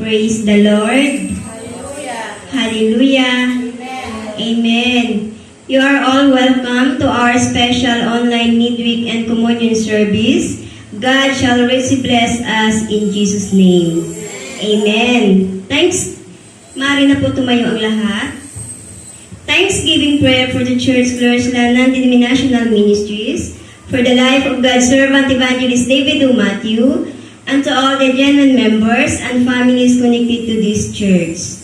Praise the Lord. Hallelujah. Hallelujah. Amen. Amen. You are all welcome to our special online midweek and communion service. God shall richly bless us in Jesus' name. Amen. Thanks. Maaari na po tumayo ang lahat. Thanksgiving prayer for the Church Glorious-Land Non-Denominational Ministries, for the life of God's servant Evangelist David O. Matthew, and to all the genuine members and families connected to this church.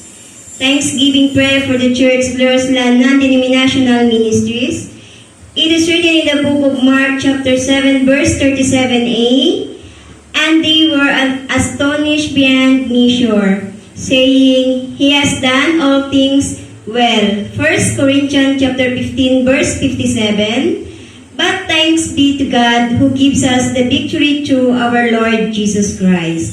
Thanksgiving prayer for the Church Glorious-Land Non-Denominational Ministries. It is written in the book of Mark chapter 7 verse 37a, and they were astonished beyond measure, saying, He has done all things well. 1 Corinthians chapter 15 verse 57. But thanks be to God who gives us the victory through our Lord Jesus Christ.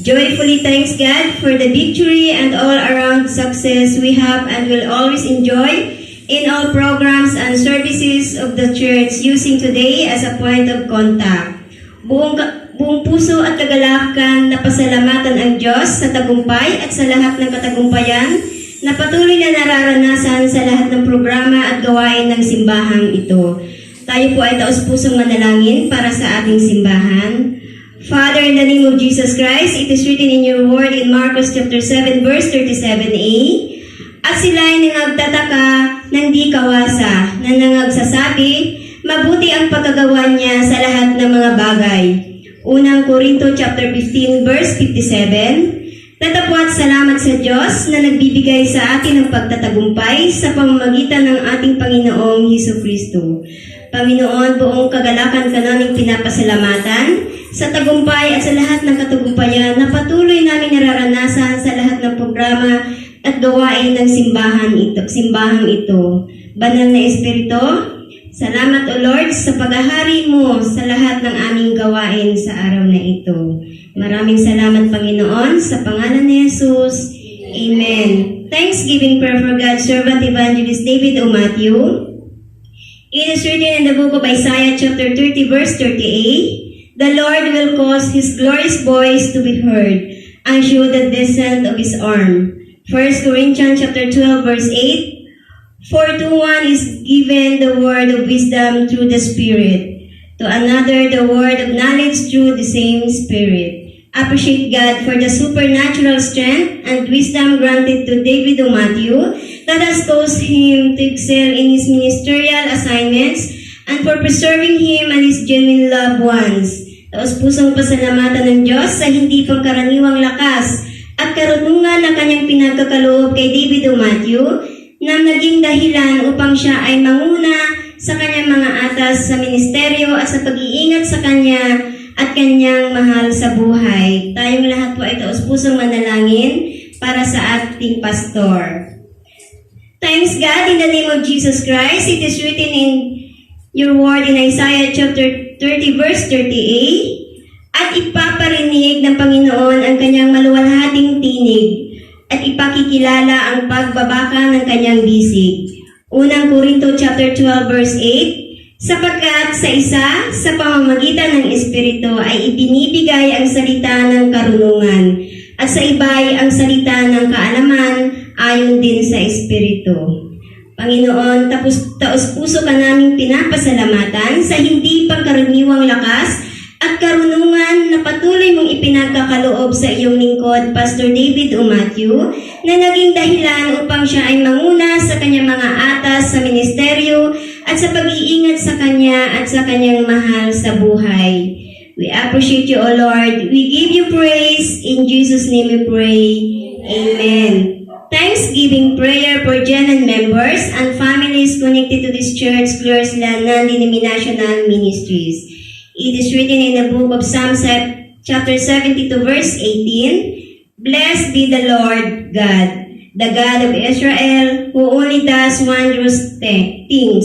Joyfully thanks God for the victory and all-around success we have and will always enjoy in all programs and services of the church, using today as a point of contact. Buong puso at kagalakan na pasalamatan ang Diyos sa tagumpay at sa lahat ng katagumpayan na patuloy na nararanasan sa lahat ng programa at gawain ng simbahang ito. Tayo po ay taos-pusong manalangin para sa ating simbahan. Father, in the name of Jesus Christ, it is written in your word in Marcos chapter 7 verse 37a, at sila ay nangagtataka ng di kawasa, na nangagsasabi, mabuti ang pagkagawa niya sa lahat ng mga bagay. Unang Korinto chapter 15 verse 57. Tatapwat salamat sa Diyos na nagbibigay sa atin ng pagtatagumpay sa pamamagitan ng ating Panginoong Hesukristo. Panginoon, buong kagalakan ka naming pinapasalamatan sa tagumpay at sa lahat ng katagumpayan na patuloy namin nararanasan sa lahat ng programa at gawain ng simbahang ito. Banal na Espiritu, salamat o Lord sa paghahari mo sa lahat ng aming gawain sa araw na ito. Maraming salamat, Panginoon, sa pangalan ni Jesus. Amen. Thanksgiving prayer for God's servant Evangelist David O. Matthew. It is written in the book of Isaiah chapter 30 verse 38, The Lord will cause His glorious voice to be heard and show the descent of His arm. 1 Corinthians chapter 12 verse 8, For to one is given the word of wisdom through the Spirit, to another the word of knowledge through the same Spirit. Appreciate God for the supernatural strength and wisdom granted to David O. Matthew that has caused him to excel in his ministerial assignments and for preserving him and his genuine loved ones. Taos-pusong pasalamatan ng Diyos sa hindi pangkaraniwang lakas at karunungan na kanyang pinagkakaloob kay David O. Matthew na naging dahilan upang siya ay manguna sa kanyang mga atas sa ministeryo at sa pag-iingat sa kanya at kanyang mahal sa buhay. Tayong lahat po ay taos-pusong manalangin para sa ating pastor. Thanks God in the name of Jesus Christ. It is written in your word in Isaiah chapter 30 verse 30a, at ipaparinig ng Panginoon ang kanyang maluwalhating tinig at ipakikilala ang pagbabaka ng kanyang bisig. Unang Korinto chapter 12 verse 8, sapagkat sa isa sa pamamagitan ng Espiritu ay ibinibigay ang salita ng karunungan at sa iba ay ang salita ng kaalaman ayon din sa Espiritu. Panginoon, taos-puso ka naming pinapasalamatan sa hindi pangkaraniwang lakas at karunungan na patuloy mong ipinagkakaloob sa iyong lingkod, Pastor David O. Matthew, na naging dahilan upang siya ay manguna sa kanyang mga atas sa ministeryo at sa pag-iingat sa kanya at sa kanyang mahal sa buhay. We appreciate you, O Lord. We give you praise. In Jesus' name we pray. Amen. Thanksgiving prayer for genuine members and families connected to this church, Glorious-Land Non-Denominational Ministries. It is written in the book of Psalms chapter 72 verse 18, Blessed be the Lord God, the God of Israel, who only does wondrous things.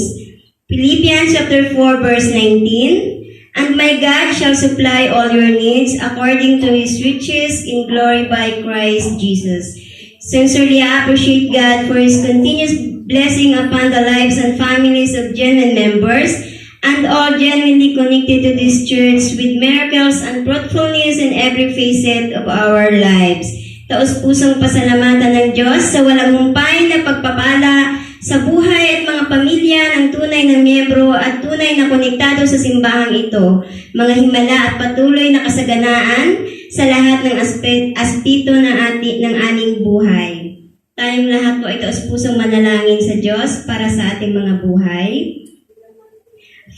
Philippians chapter 4 verse 19, And my God shall supply all your needs according to His riches in glory by Christ Jesus. Sincerely appreciate God for His continuous blessing upon the lives and families of genuine members and all genuinely connected to this church with miracles and fruitfulness in every facet of our lives. Taos-pusong pasalamatan ng Diyos sa walang humpay na pagpapala sa buhay at mga pamilya ng tunay na miyembro at tunay na konektado sa simbahang ito, mga himala at patuloy na kasaganaan sa lahat ng aspeto ng aming buhay. Tayong lahat po ay taos-pusong manalangin sa Diyos para sa ating mga buhay.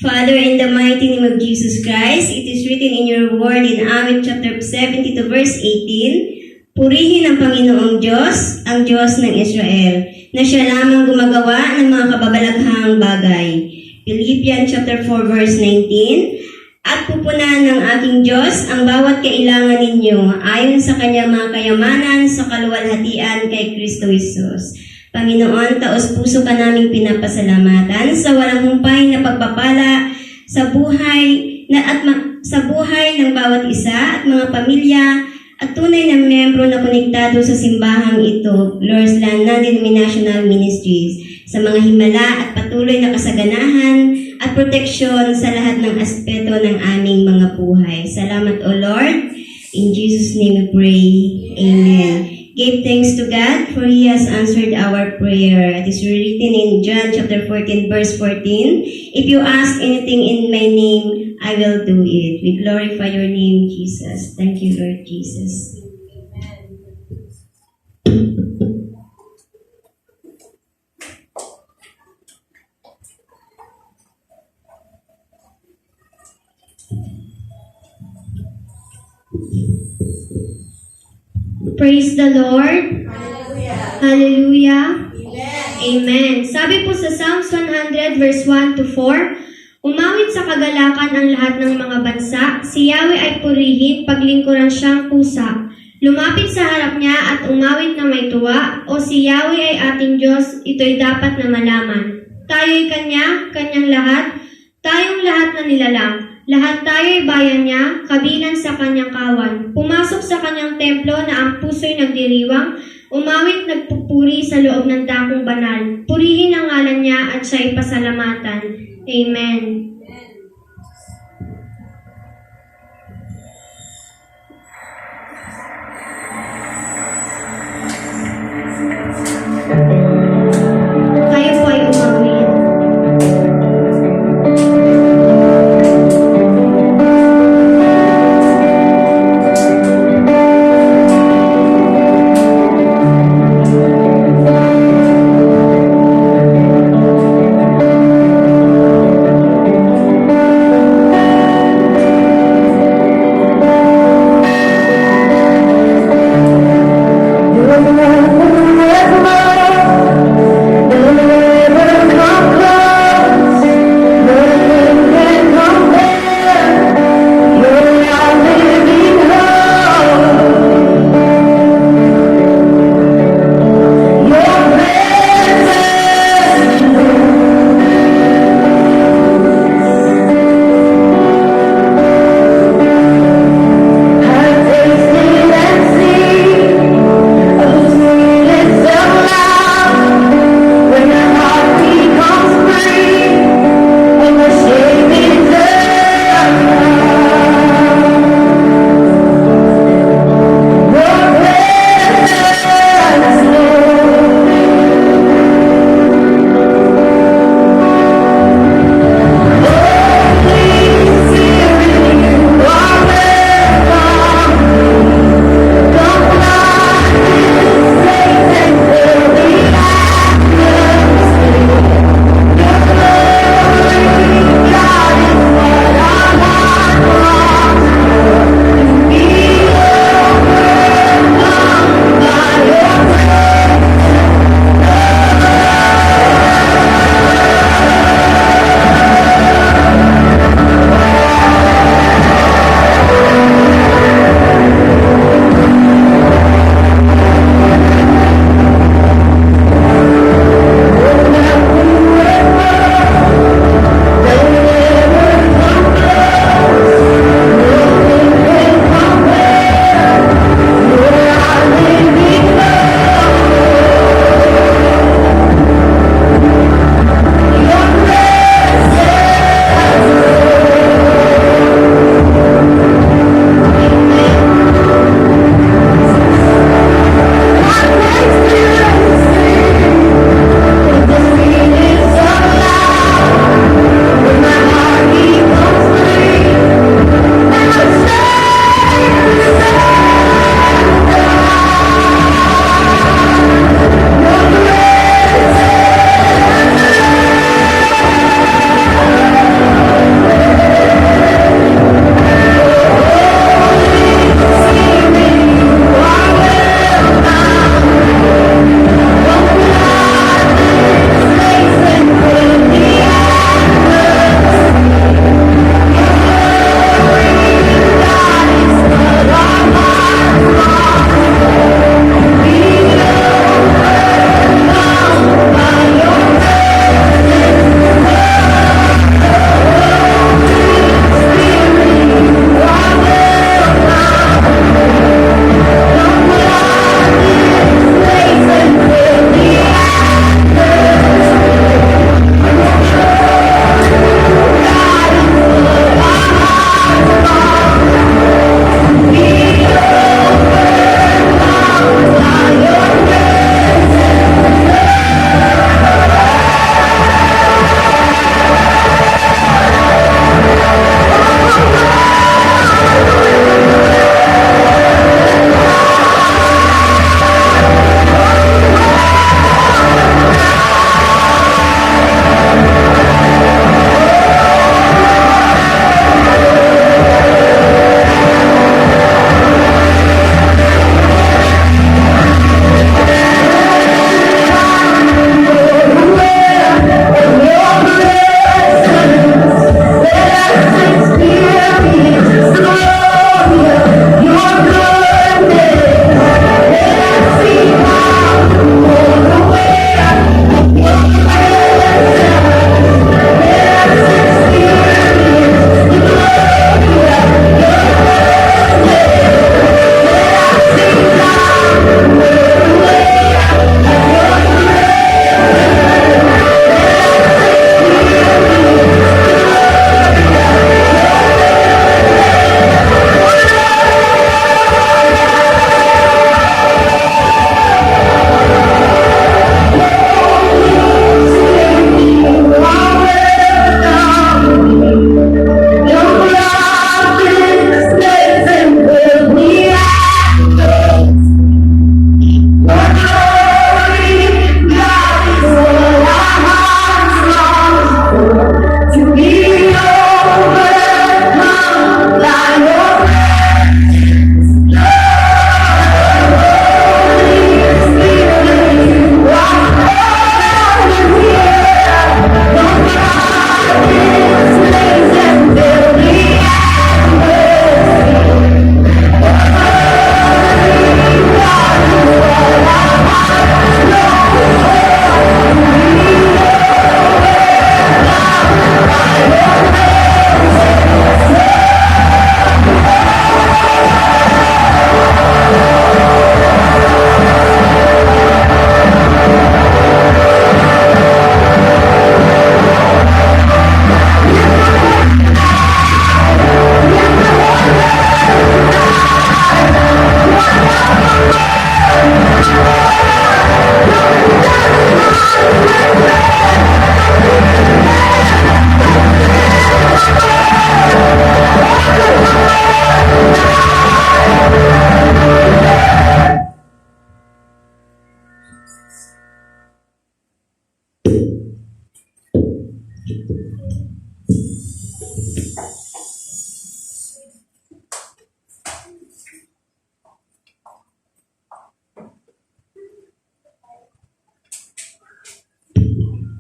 Father, in the mighty name of Jesus Christ, it is written in your word in Amos chapter 72 verse 18, purihin ang Panginoong Diyos, ang Diyos ng Israel, na siya lamang gumagawa ng mga kababalaghang bagay. Philippians chapter 4 verse 19, at pupunan ng aking Diyos ang bawat kailangan ninyo ayon sa kanyang mga kayamanan sa kaluwalhatian kay Kristo Jesus. Panginoon, taos-puso ka naming pinapasalamatan sa walang humpay na pagpapala sa buhay ng bawat isa at mga pamilya at tunay na miyembro na konektado sa simbahang ito, Lord's Land Non-Denominational Ministries, sa mga himala at patuloy na kasaganahan at proteksyon sa lahat ng aspeto ng aming mga buhay. Salamat, O Lord. In Jesus' name we pray. Amen. Give thanks to God for He has answered our prayer. It is written in John chapter 14 verse 14, if you ask anything in my name, I will do it. We glorify your name, Jesus. Thank you, Lord Jesus. Praise the Lord. Hallelujah. Hallelujah. Amen. Amen. Sabi po sa Psalms 100 verse 1 to 4, umawit sa kagalakan ang lahat ng mga bansa, si Yahweh ay purihin, paglingkuran siyang pusa. Lumapit sa harap niya at umawit na may tuwa, o si Yahweh ay ating Diyos, ito'y dapat na malaman. Tayo'y kanyang lahat, tayong lahat na nilalang. Lahat tayo'y bayan niya, kabilang sa kanyang kawan. Pumasok sa kanyang templo na ang puso'y nagdiriwang, umawit nagpupuri sa loob ng dakong banal. Purihin ang ngalan niya at siya'y pasalamatan. Amen. Tayo po ay umawit.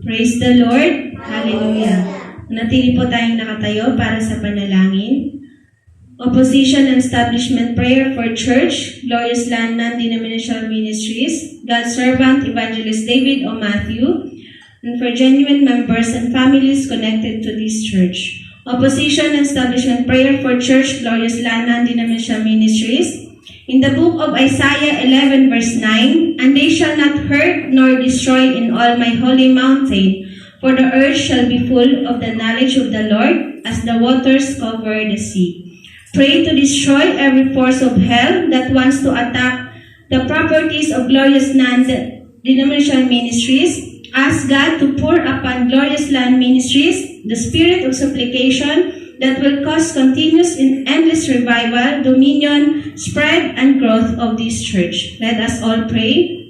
Praise the Lord. Hallelujah. Natili po tayong nakatayo para sa panalangin. Opposition and Establishment Prayer for Church, Glorious Land Non-Denominational Ministries, God's Servant Evangelist David O. Matthew, and for genuine members and families connected to this church. Opposition and Establishment Prayer for Church, Glorious Land Non-Denominational Ministries, in the book of Isaiah 11 verse 9, "And they shall not hurt nor destroy in all my holy mountain, for the earth shall be full of the knowledge of the Lord as the waters cover the sea." Pray to destroy every force of hell that wants to attack the properties of Glorious Land Denominational Ministries. Ask God to pour upon Glorious Land Ministries the spirit of supplication that will cause continuous and endless revival, dominion, spread, and growth of this church. Let us all pray.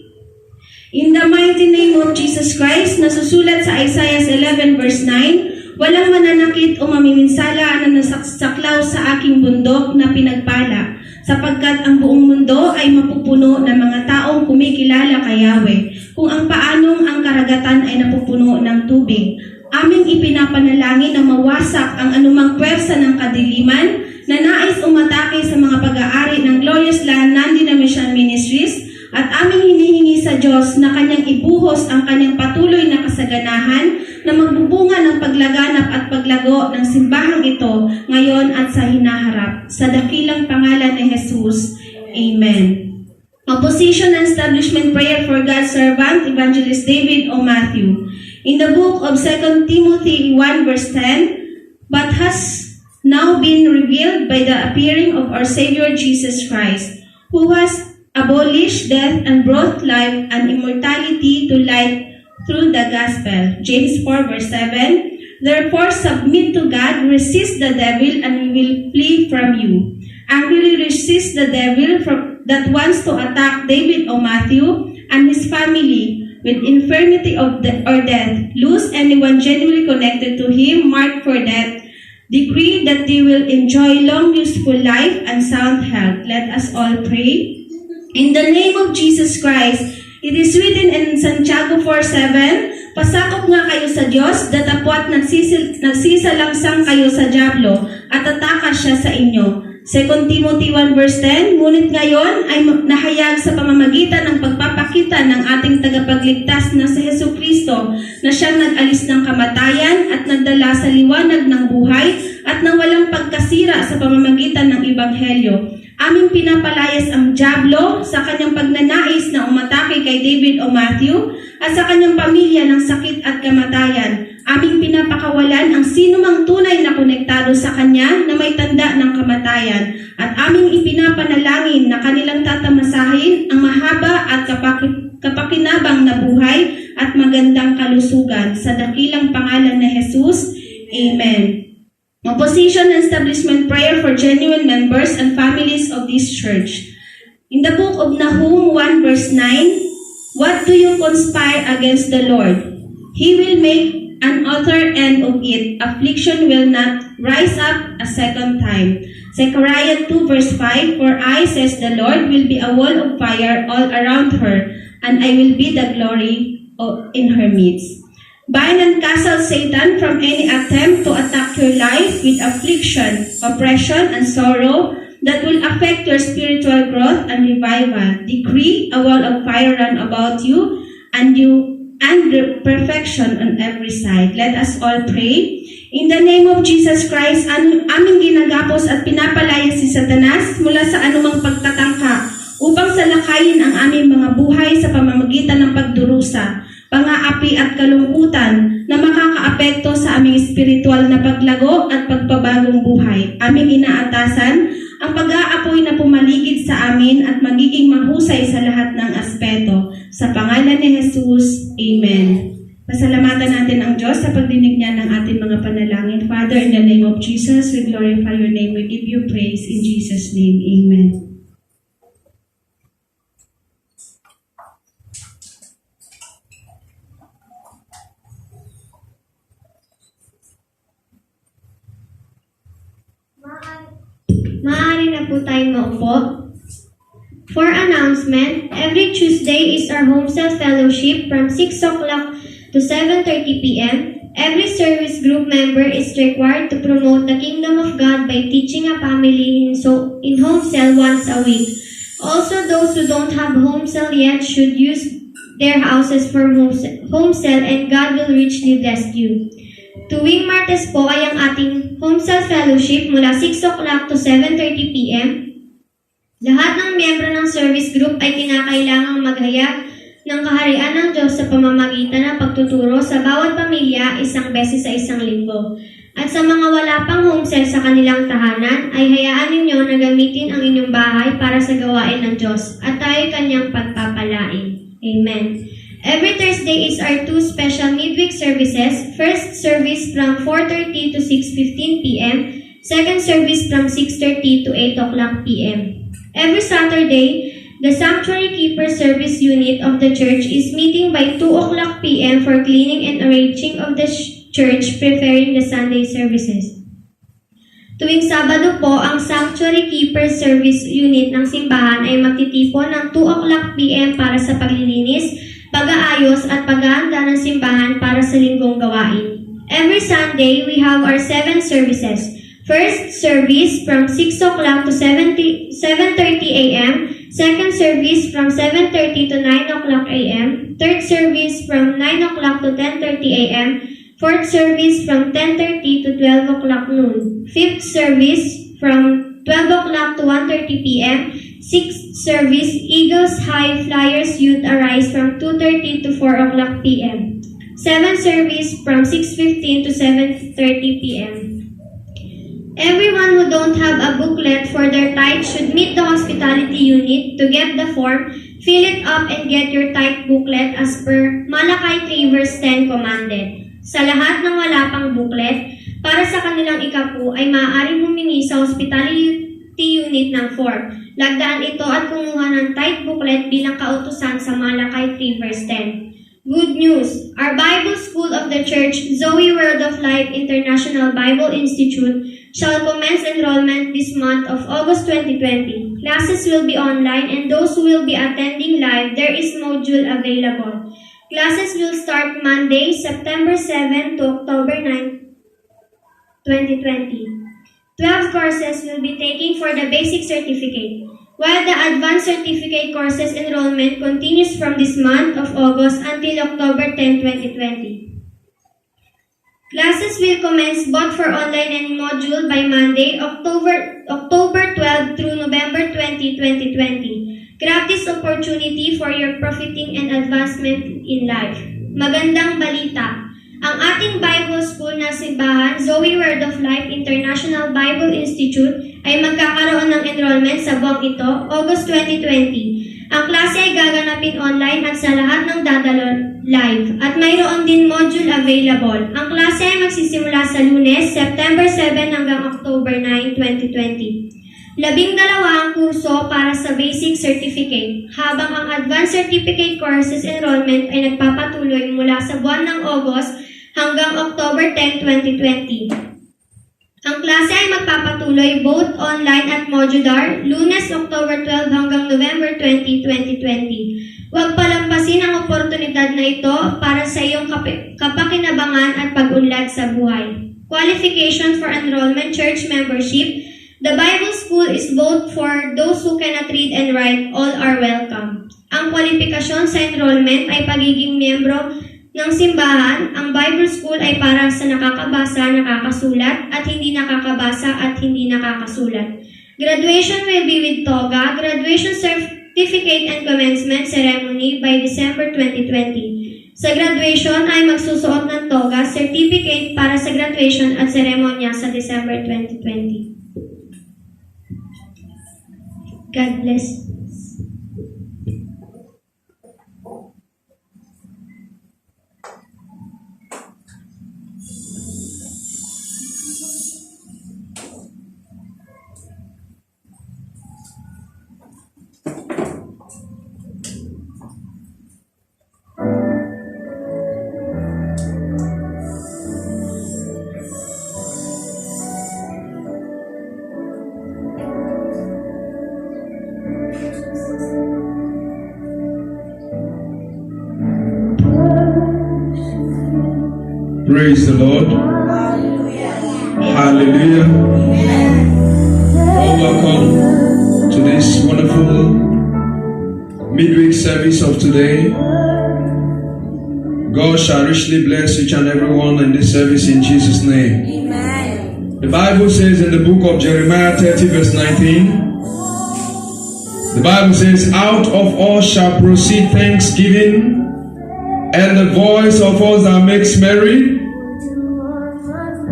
In the mighty name of Jesus Christ, nasusulat sa Isaiah 11 verse 9, "Walang mananakit o mamiminsala na nasaklaw sa aking bundok na pinagpala, sapagkat ang buong mundo ay mapupuno ng mga taong kumikilala kay Yahweh, kung ang paanong ang karagatan ay napupuno ng tubig. Aming ipinapanalangin na mawasak ang anumang pwersa ng kadiliman na nais umatake sa mga pag-aari ng Glorious Land Non-Denominational Ministries, at aming hinihingi sa Diyos na kanyang ibuhos ang kanyang patuloy na kasaganahan na magbubunga ng paglaganap at paglago ng simbahang ito ngayon at sa hinaharap. Sa dakilang pangalan ni Jesus. Amen. Opposition and Establishment Prayer for God's Servant Evangelist David O. Matthew. In the book of 2 Timothy 1 verse 10, "But has now been revealed by the appearing of our Savior Jesus Christ, who has abolished death and brought life and immortality to light through the gospel." James 4 verse 7, "Therefore submit to God, resist the devil, and he will flee from you." Angrily resist the devil that wants to attack David O. Matthew and his family with infirmity or death. Lose anyone genuinely connected to him, marked for death. Decree that they will enjoy long, useful life and sound health. Let us all pray. In the name of Jesus Christ, it is written in Santiago 4:7, "Pasakop nga kayo sa Diyos, datapwat nagsisalangsang kayo sa dyablo, at tatakas siya sa inyo." 2 Timothy 1 verse 10, "Ngunit ngayon ay nahayag sa pamamagitan ng pagpapakita ng ating tagapagligtas na si Jesucristo, na siyang nag-alis ng kamatayan at nagdala sa liwanag ng buhay at nang walang pagkasira sa pamamagitan ng Ebanghelyo. Aming pinapalayas ang dyablo sa kanyang pagnanais na umatake kay David O. Matthew at sa kanyang pamilya ng sakit at kamatayan. Aming pinapakawalan ang sinumang tunay na konektado sa kanya na may tanda ng kamatayan, at aming ipinapanalangin na kanilang tatamasahin ang mahaba at kapakinabang na buhay at magandang kalusugan. Sa dakilang pangalan ni Jesus. Amen. Opposition and Establishment Prayer for genuine members and families of this church. In the book of Nahum 1 verse 9, "What do you conspire against the Lord? He will make an utter end of it. Affliction will not rise up a second time." Zechariah 2 verse 5, "For I, says the Lord, will be a wall of fire all around her, and I will be the glory in her midst." Bind and castle Satan from any attempt to attack your life with affliction, oppression, and sorrow that will affect your spiritual growth and revival. Decree a wall of fire round about you and perfection on every side. Let us all pray. In the name of Jesus Christ, aming ginagapos at pinapalaya si Satanas mula sa anumang pagtatangka upang salakayin ang aming mga buhay sa pamamagitan ng pagdurusa, pang-aapi at kalungkutan na makakaapekto sa aming espiritual na paglago at pagpabagong buhay. Aming inaatasan ang pag-aapoy na pumaligid sa amin at magiging mahusay sa lahat ng aspeto. Sa pangalan ni Jesus, Amen. Pasalamatan natin ang Diyos sa pagdinig niya ng ating mga panalangin. Father, in the name of Jesus, we glorify your name. We give you praise. In Jesus' name, Amen. Maaari na po tayong maupo. For announcement, every Tuesday is our home cell fellowship from 6 o'clock to 7:30 p.m. Every service group member is required to promote the kingdom of God by teaching a family in home cell once a week. Also, those who don't have home cell yet should use their houses for home cell and God will richly bless you. Tuwing Martes po ay ang ating home cell fellowship mula 6 o'clock to 7:30 p.m. Lahat ng miyembro ng service group ay kinakailangang maghayag ng kaharian ng Diyos sa pamamagitan ng pagtuturo sa bawat pamilya isang beses sa isang linggo. At sa mga wala pang home cell sa kanilang tahanan, ay hayaan ninyo na gamitin ang inyong bahay para sa gawain ng Diyos at tayo kanyang pagpapalain. Amen. Every Thursday is our two special midweek services. First service from 4:30 to 6:15 p.m. Second service from 6:30 to 8 o'clock p.m. Every Saturday, the Sanctuary Keeper Service Unit of the church is meeting by 2 o'clock p.m. for cleaning and arranging of the church, preparing the Sunday services. Tuwing Sabado po, ang Sanctuary Keeper Service Unit ng simbahan ay magtitipon ng 2 o'clock p.m. para sa paglilinis, pag-aayos at paghahanda ng simbahan para sa linggong gawain. Every Sunday, we have our 7 services. First service from 6 o'clock to 7:30 a.m., second service from 7:30 to 9 o'clock a.m., third service from 9 o'clock to 10:30 a.m., fourth service from 10:30 to 12 o'clock noon, fifth service from 12 o'clock to 1:30 p.m., sixth service Eagles High Flyers Youth Arise from 2:30 to 4 o'clock p.m., seventh service from 6:15 to 7:30 p.m. Everyone who don't have a booklet for their tithe should meet the hospitality unit to get the form, fill it up, and get your tithe booklet as per Malakay 3 verse 10 commanded. Sa lahat ng wala pang booklet, para sa kanilang ikapu ay maaaring humingi sa hospitality unit ng form. Lagdaan ito at kumuha ng tithe booklet bilang kautusan sa Malakay 3 verse 10. Good news! Our Bible School of the Church, Zoe Word of Life International Bible Institute, shall commence enrollment this month of August 2020. Classes will be online and those who will be attending live, there is module available. Classes will start Monday, September 7 to October 9, 2020. 12 courses will be taken for the basic certificate, while the advanced certificate courses enrollment continues from this month of August until October 10, 2020. Classes will commence both for online and module by Monday, October 12 through November 20, 2020. Grab this opportunity for your profiting and advancement in life. Magandang balita! Ang ating Bible School na simbahan, Zoe Word of Life International Bible Institute, ay magkakaroon ng enrollment sa buwang ito, August 2020. Ang klase ay gaganapin online at sa lahat ng dadalo live at mayroon din module available. Ang klase ay magsisimula sa Lunes, September 7 hanggang October 9, 2020. 12 ang kurso para sa basic certificate, habang ang advanced certificate courses enrollment ay nagpapatuloy mula sa buwan ng August hanggang October 10, 2020. Ang klase ay magpapatuloy both online at modular, Lunes, October 12 hanggang November 20, 2020. Huwag palampasin ang oportunidad na ito para sa iyong kapakinabangan at pag-unlad sa buhay. Qualification for enrollment, church membership. The Bible School is both for those who cannot read and write. All are welcome. Ang kwalifikasyon sa enrollment ay pagiging miyembro ng simbahan. Ang Bible School ay para sa nakakabasa, nakakasulat, at hindi nakakabasa at hindi nakakasulat. Graduation will be with toga, graduation certificate and commencement ceremony by December 2020. Sa graduation ay magsusuot ng toga, certificate para sa graduation at seremonya sa December 2020. God bless. Praise the Lord. Hallelujah. Well, welcome to this wonderful midweek service of today. God shall richly bless each and every one in this service in Jesus' name. Amen. The Bible says in the book of Jeremiah 30 verse 19, the Bible says, out of us shall proceed thanksgiving, and the voice of us that makes merry.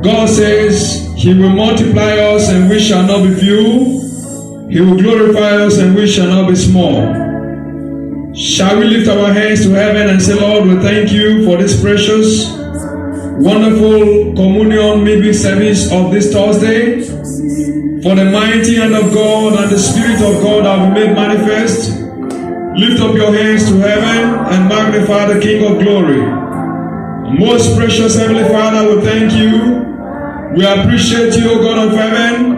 God says He will multiply us and we shall not be few. He will glorify us and we shall not be small. Shall we lift our hands to heaven and say, Lord, we thank you for this precious, wonderful communion midweek service of this Thursday. For the mighty hand of God and the Spirit of God have been made manifest. Lift up your hands to heaven and magnify the King of glory. Most precious Heavenly Father, we thank you. We appreciate you, O God of heaven.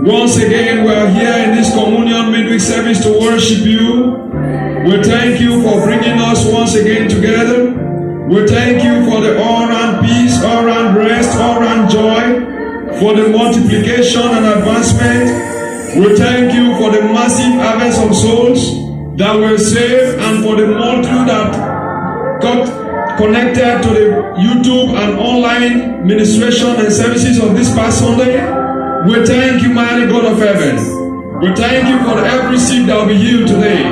Once again, we are here in this communion midweek service to worship you. We thank you for bringing us once again together. We thank you for the all-round peace, all-round rest, all-round joy, for the multiplication and advancement. We thank you for the massive harvest of souls that were saved, and for the multitude that got connected to the YouTube and online ministration and services of this past Sunday. We thank you, mighty God of heaven. We thank you for every sick that will be healed today.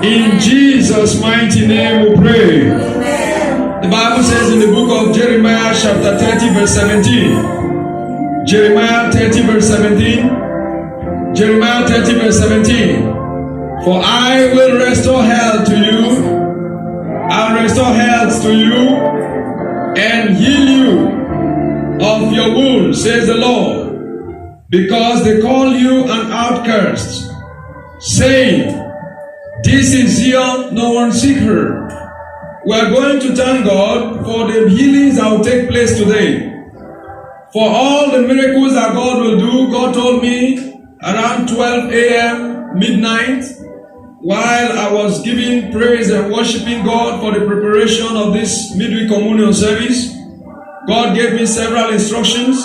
In Jesus' mighty name we pray. Amen. The Bible says in the book of Jeremiah chapter 30 verse 17. Jeremiah 30 verse 17. Jeremiah 30 verse 17. For I will restore health to you. I'll restore health to you and heal you of your wounds, says the Lord. Because they call you an outcast, saying, this is Zion, no one seek her. We are going to thank God for the healings that will take place today. For all the miracles that God will do. God told me around 12 a.m. midnight, while I was giving praise and worshiping God for the preparation of this midweek communion service, God gave me several instructions.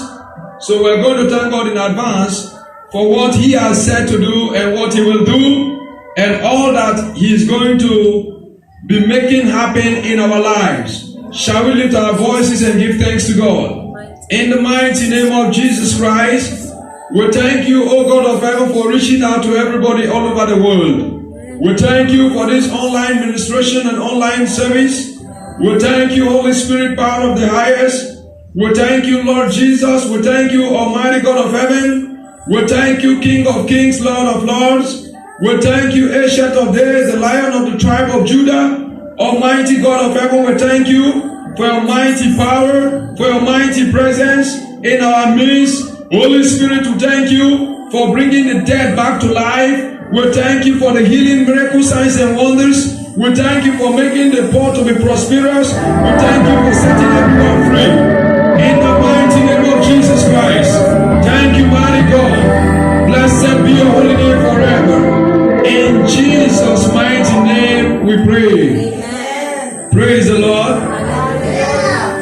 So we're going to thank God in advance for what He has said to do and what He will do, and all that He is going to be making happen in our lives. Shall we lift our voices and give thanks to God? In the mighty name of Jesus Christ, we thank you, O God of heaven, for reaching out to everybody all over the world. We thank you for this online ministration and online service. We thank you, Holy Spirit, power of the highest. We thank you, Lord Jesus. We thank you, Almighty God of heaven. We thank you, King of kings, Lord of lords. We thank you, Ancient of days, the Lion of the tribe of Judah. Almighty God of heaven, we thank you for your mighty power, for your mighty presence in our midst. Holy Spirit, we thank you for bringing the dead back to life. We thank you for the healing, miracles, signs and wonders. We thank you for making the poor to be prosperous. We thank you for setting everyone free. In the mighty name of Jesus Christ. Thank you, mighty God. Blessed be your holy name forever. In Jesus' mighty name we pray. Amen. Praise the Lord.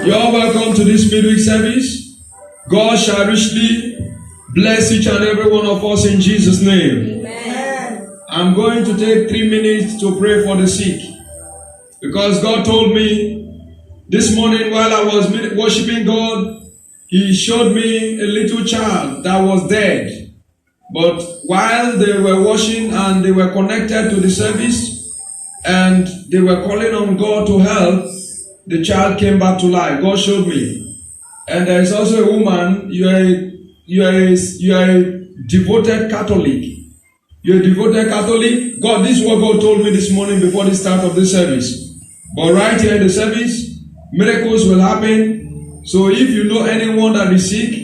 You are welcome to this midweek service. God shall richly bless each and every one of us in Jesus' name. Amen. I'm going to take 3 minutes to pray for the sick, because God told me this morning while I was worshiping God, He showed me a little child that was dead. But while they were washing and they were connected to the service and they were calling on God to help, the child came back to life. God showed me. And there is also a woman, you are a devoted Catholic. You're a devoted Catholic. God, this is what God told me this morning before the start of the service. But right here in the service, miracles will happen. So if you know anyone that is sick,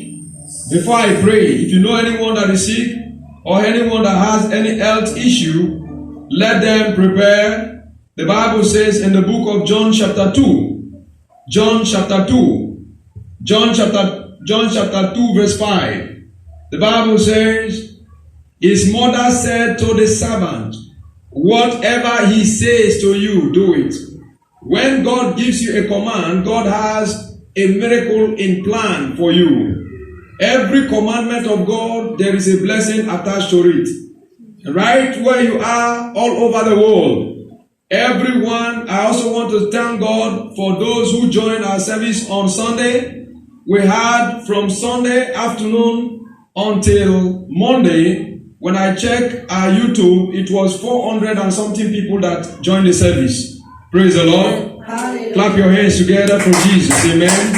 before I pray, if you know anyone that is sick or anyone that has any health issue, let them prepare. The Bible says in the book of John chapter 2, John chapter 2 verse 5, the Bible says, his mother said to the servant, whatever he says to you, do it. When God gives you a command, God has a miracle in plan for you. Every commandment of God, there is a blessing attached to it. Right where you are, all over the world. Everyone, I also want to thank God for those who joined our service on Sunday. We had from Sunday afternoon until Monday. When I checked our YouTube, it was 400 and something people that joined the service. Praise the Lord. Hallelujah. Clap your hands together for Jesus. Amen.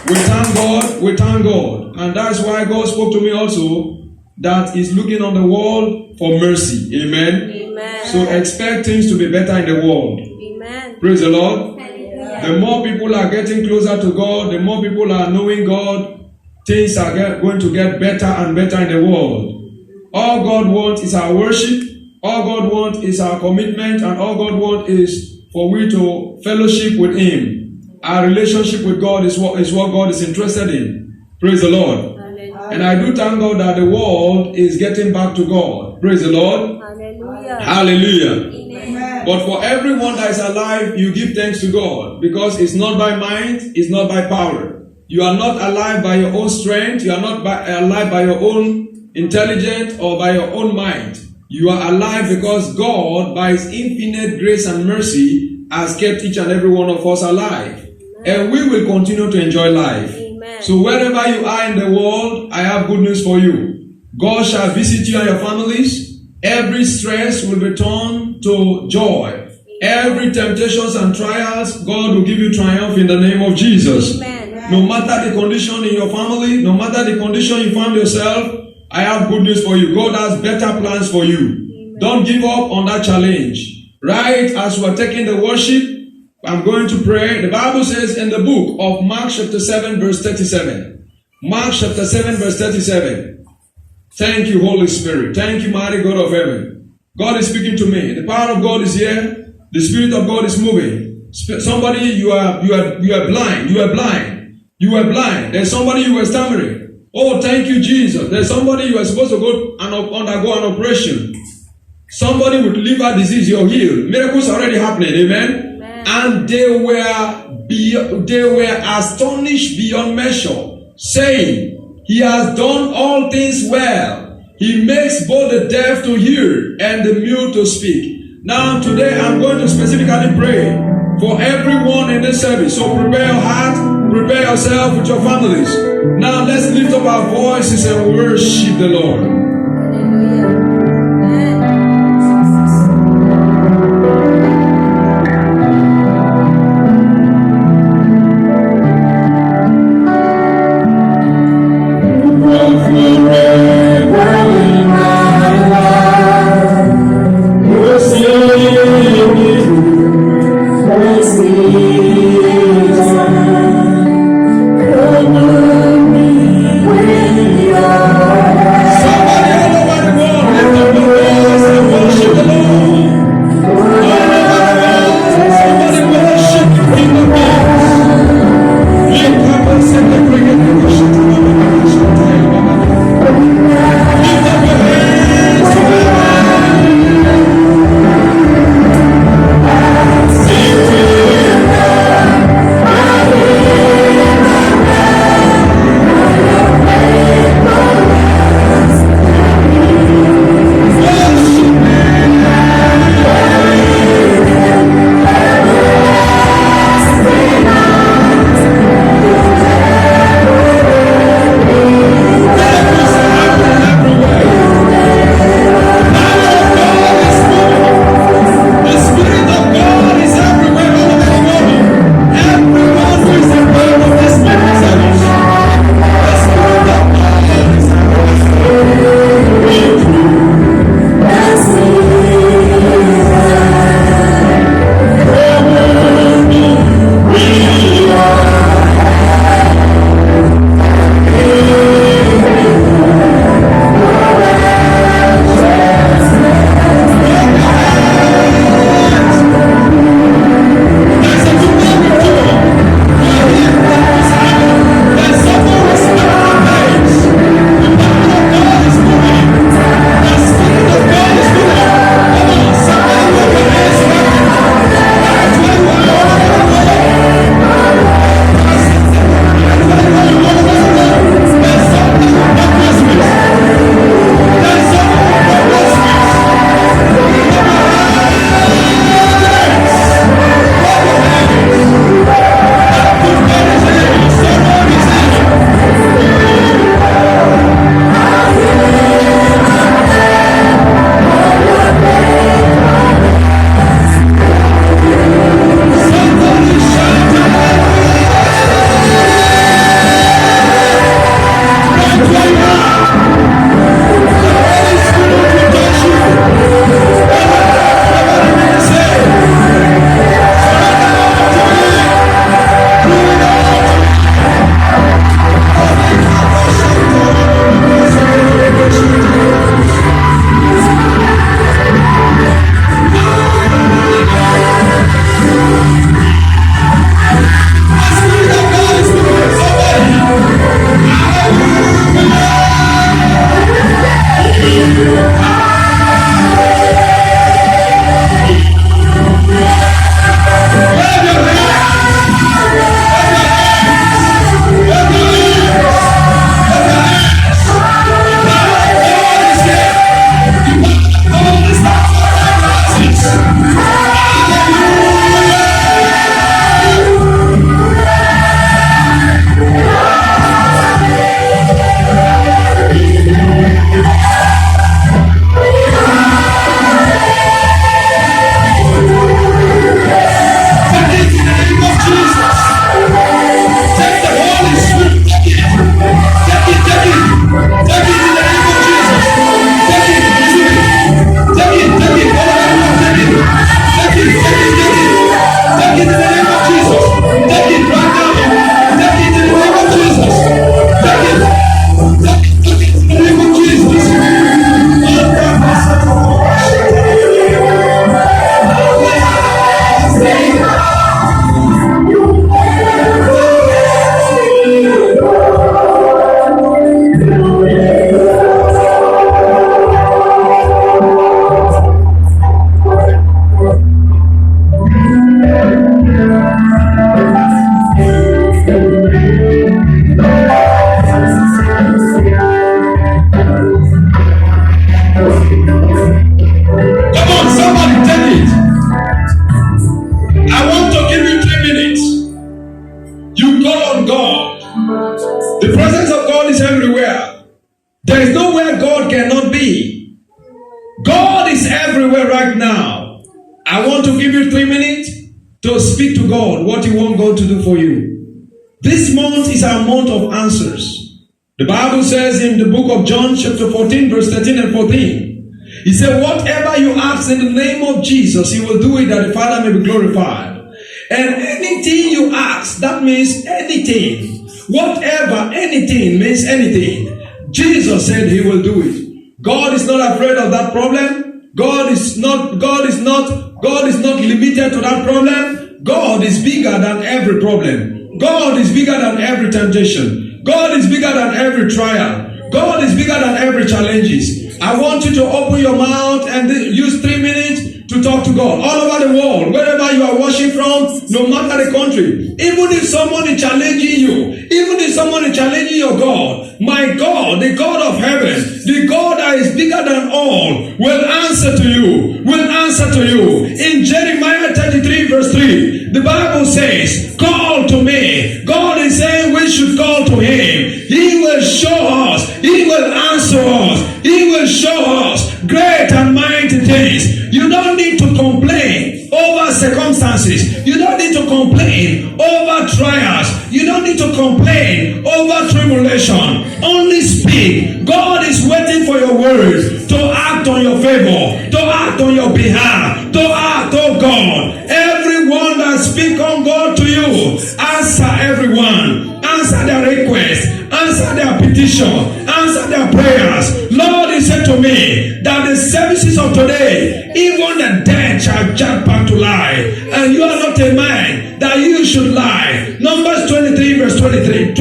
We thank God. We thank God. And that's why God spoke to me also that He's looking on the world for mercy. Amen. Amen. So expect things to be better in the world. Amen. Praise the Lord. Hallelujah. The more people are getting closer to God, the more people are knowing God, things are going to get better and better in the world. All God wants is our worship. All God wants is our commitment. And all God wants is for we to fellowship with Him. Our relationship with God is what God is interested in. Praise the Lord. Hallelujah. And I do thank God that the world is getting back to God. Praise the Lord. Hallelujah. Hallelujah. Amen. But for everyone that is alive, you give thanks to God because it's not by mind, it's not by power. You are not alive by your own strength. You are not alive by your own intelligence or by your own mind. You are alive because God, by His infinite grace and mercy, has kept each and every one of us alive. And we will continue to enjoy life. Amen. So wherever you are in the world, I have good news for you. God shall visit you and your families. Every stress will be turned to joy. Every temptations and trials, God will give you triumph in the name of Jesus. Amen. No matter the condition in your family, no matter the condition you find yourself, I have good news for you. God has better plans for you. Amen. Don't give up on that challenge. Right as we are taking the worship, I'm going to pray. The Bible says in the book of Mark chapter 7 verse 37. Mark chapter 7 verse 37. Thank you, Holy Spirit. Thank you, mighty God of heaven. God is speaking to me. The power of God is here. The Spirit of God is moving. Somebody, you are blind. You are blind. You are blind. There's somebody you were stammering. Oh, thank you, Jesus. There's somebody you are supposed to go and undergo an operation. Somebody with liver disease, you're healed. Miracles are already happening. Amen. Amen. And they were astonished beyond measure, saying, He has done all things well. He makes both the deaf to hear and the mute to speak. Now today I'm going to specifically pray for everyone in this service. So prepare your heart, prepare yourself with your families. Now let's lift up our voices and worship the Lord. Hallelujah. Somebody There is nowhere God cannot be. God is everywhere right now. I want to give you 3 minutes to speak to God what you want God to do for you. This month is our month of answers. The Bible says in the book of John chapter 14 verse 13 and 14, he said, whatever you ask in the name of Jesus, he will do it that the Father may be glorified. And anything you ask, that means anything. Whatever, anything means anything. Jesus said he will do it. God is not afraid of that problem. God is not limited to that problem. God is bigger than every problem. God is bigger than every temptation. God is bigger than every trial. God is bigger than every challenges. I want you to open your mouth and use 3 minutes to talk to God. All over the world, wherever you are watching from, no matter the country. Even if someone is challenging you, even if someone is challenging your God, my God, the God of heaven, the God that is bigger than all, will answer to you, will answer to you. In Jeremiah 33 verse 3, the Bible says, call to me. God is saying we should call to him. He will show us, he will answer us, he will show us great and mighty things. You don't need to complain over circumstances. You don't need to complain over trials. You don't need to complain over tribulation. Only speak. God is waiting for your words to act on your favor, to act on your behalf, to act, oh God. Everyone that speak on God to you, answer everyone. Answer their request, answer their petition, answer their prayers. Lord, he said to me that the services of today, even the dead shall jump back to life. And you are not a man that you should lie. Numbers 23 verse 19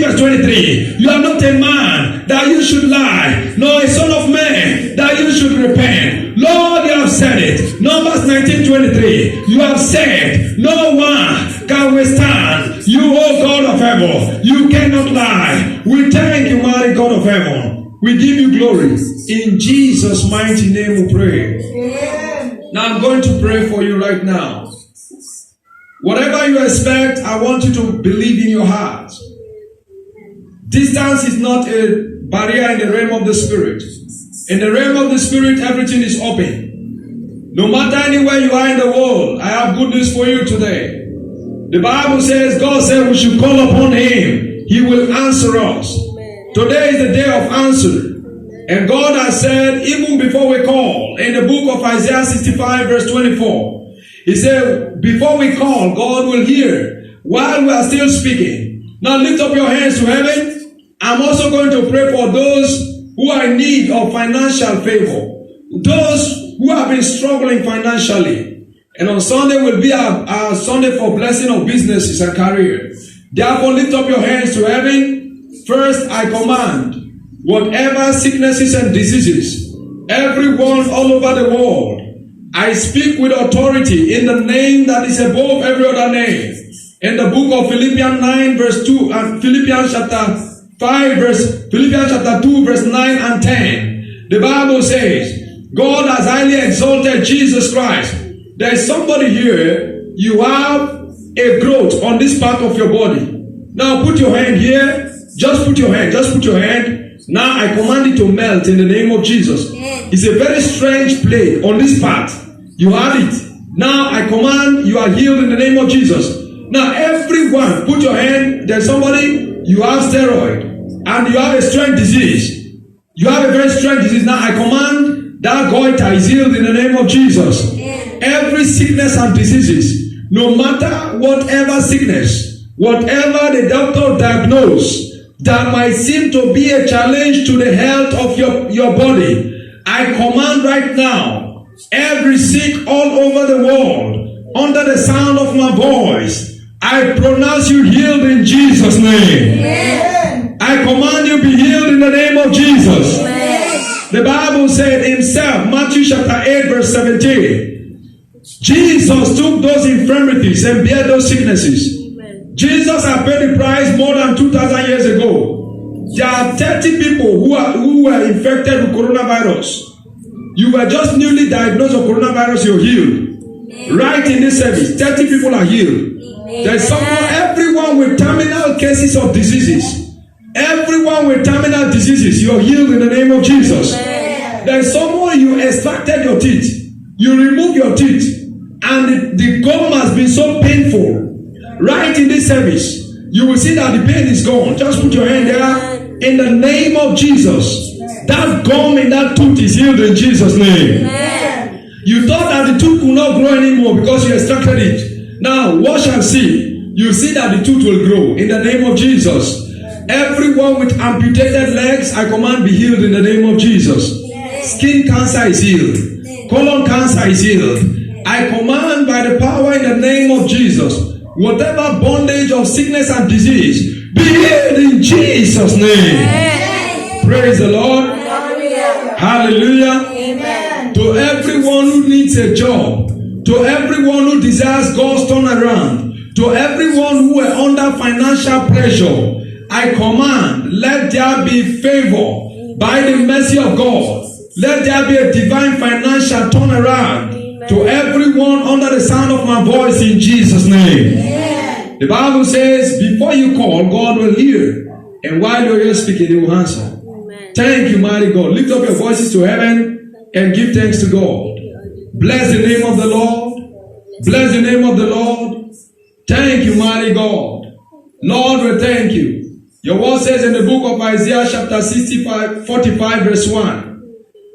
verse 23. You are not a man that you should lie, nor a son of man that you should repent. Lord, you have said it. Numbers 19:23. You have said, no one can withstand you, O God of heaven. You cannot lie. We thank you, mighty God of heaven. We give you glory. In Jesus' mighty name we pray. Amen. Now I'm going to pray for you right now. Whatever you expect, I want you to believe in your heart. Distance is not a barrier in the realm of the Spirit. In the realm of the Spirit, everything is open. No matter anywhere you are in the world, I have good news for you today. The Bible says, God said we should call upon him. He will answer us. Today is the day of answer. And God has said, even before we call, in the book of Isaiah 65 verse 24, he said, before we call, God will hear while we are still speaking. Now lift up your hands to heaven. I'm also going to pray for those who are in need of financial favor. Those who have been struggling financially. And on Sunday will be our Sunday for blessing of businesses and career. Therefore, lift up your hands to heaven. First, I command whatever sicknesses and diseases, everyone all over the world, I speak with authority in the name that is above every other name. In the book of Philippians 9 verse 2 and Philippians chapter 2 verse 9 and 10, the Bible says, God has highly exalted Jesus Christ. There is somebody here, you have a growth on this part of your body. Now put your hand here. Just put your hand. Now I command it to melt in the name of Jesus. It's a very strange plague on this part. You have it. Now I command you are healed in the name of Jesus. Now everyone, put your hand. There's somebody, you have steroid and you have a strange disease. You have a very strange disease. Now I command that goiter is healed in the name of Jesus. Every sickness and diseases, no matter whatever sickness, whatever the doctor diagnosed, that might seem to be a challenge to the health of your body, I command right now, every sick all over the world, under the sound of my voice, I pronounce you healed in Jesus' name. Amen. I command you be healed in the name of Jesus. Amen. The Bible said himself, Matthew chapter 8 verse 17, Jesus took those infirmities and bare those sicknesses. Jesus had paid the price more than 2,000 years ago. There are 30 people who were infected with coronavirus. You were just newly diagnosed with coronavirus, you're healed. Right in this service, 30 people are healed. There's everyone with terminal cases of diseases. Everyone with terminal diseases, you're healed in the name of Jesus. There's someone you extracted your teeth, you remove your teeth, and the gum has been so painful. Right in this service, you will see that the pain is gone. Just put your hand there. In the name of Jesus, that gum in that tooth is healed in Jesus' name. You thought that the tooth could not grow anymore because you extracted it. Now watch and see. You see that the tooth will grow in the name of Jesus. Everyone with amputated legs, I command be healed in the name of Jesus. Skin cancer is healed. Colon cancer is healed. I command by the power in the name of Jesus, whatever bondage of sickness and disease, be healed in Jesus' name. Praise the Lord. Hallelujah. To everyone who needs a job, to everyone who desires God's turnaround, to everyone who are under financial pressure, I command, let there be favor by the mercy of God. Let there be a divine financial turnaround to everyone under the sound of my voice in Jesus' name. The Bible says, before you call, God will hear. And while you're here speaking, He will answer. Thank you, mighty God. Lift up your voices to heaven and give thanks to God. Bless the name of the Lord. Bless the name of the Lord. Thank you, mighty God. Lord, we thank you. Your word says in the book of Isaiah chapter 45 verse 1.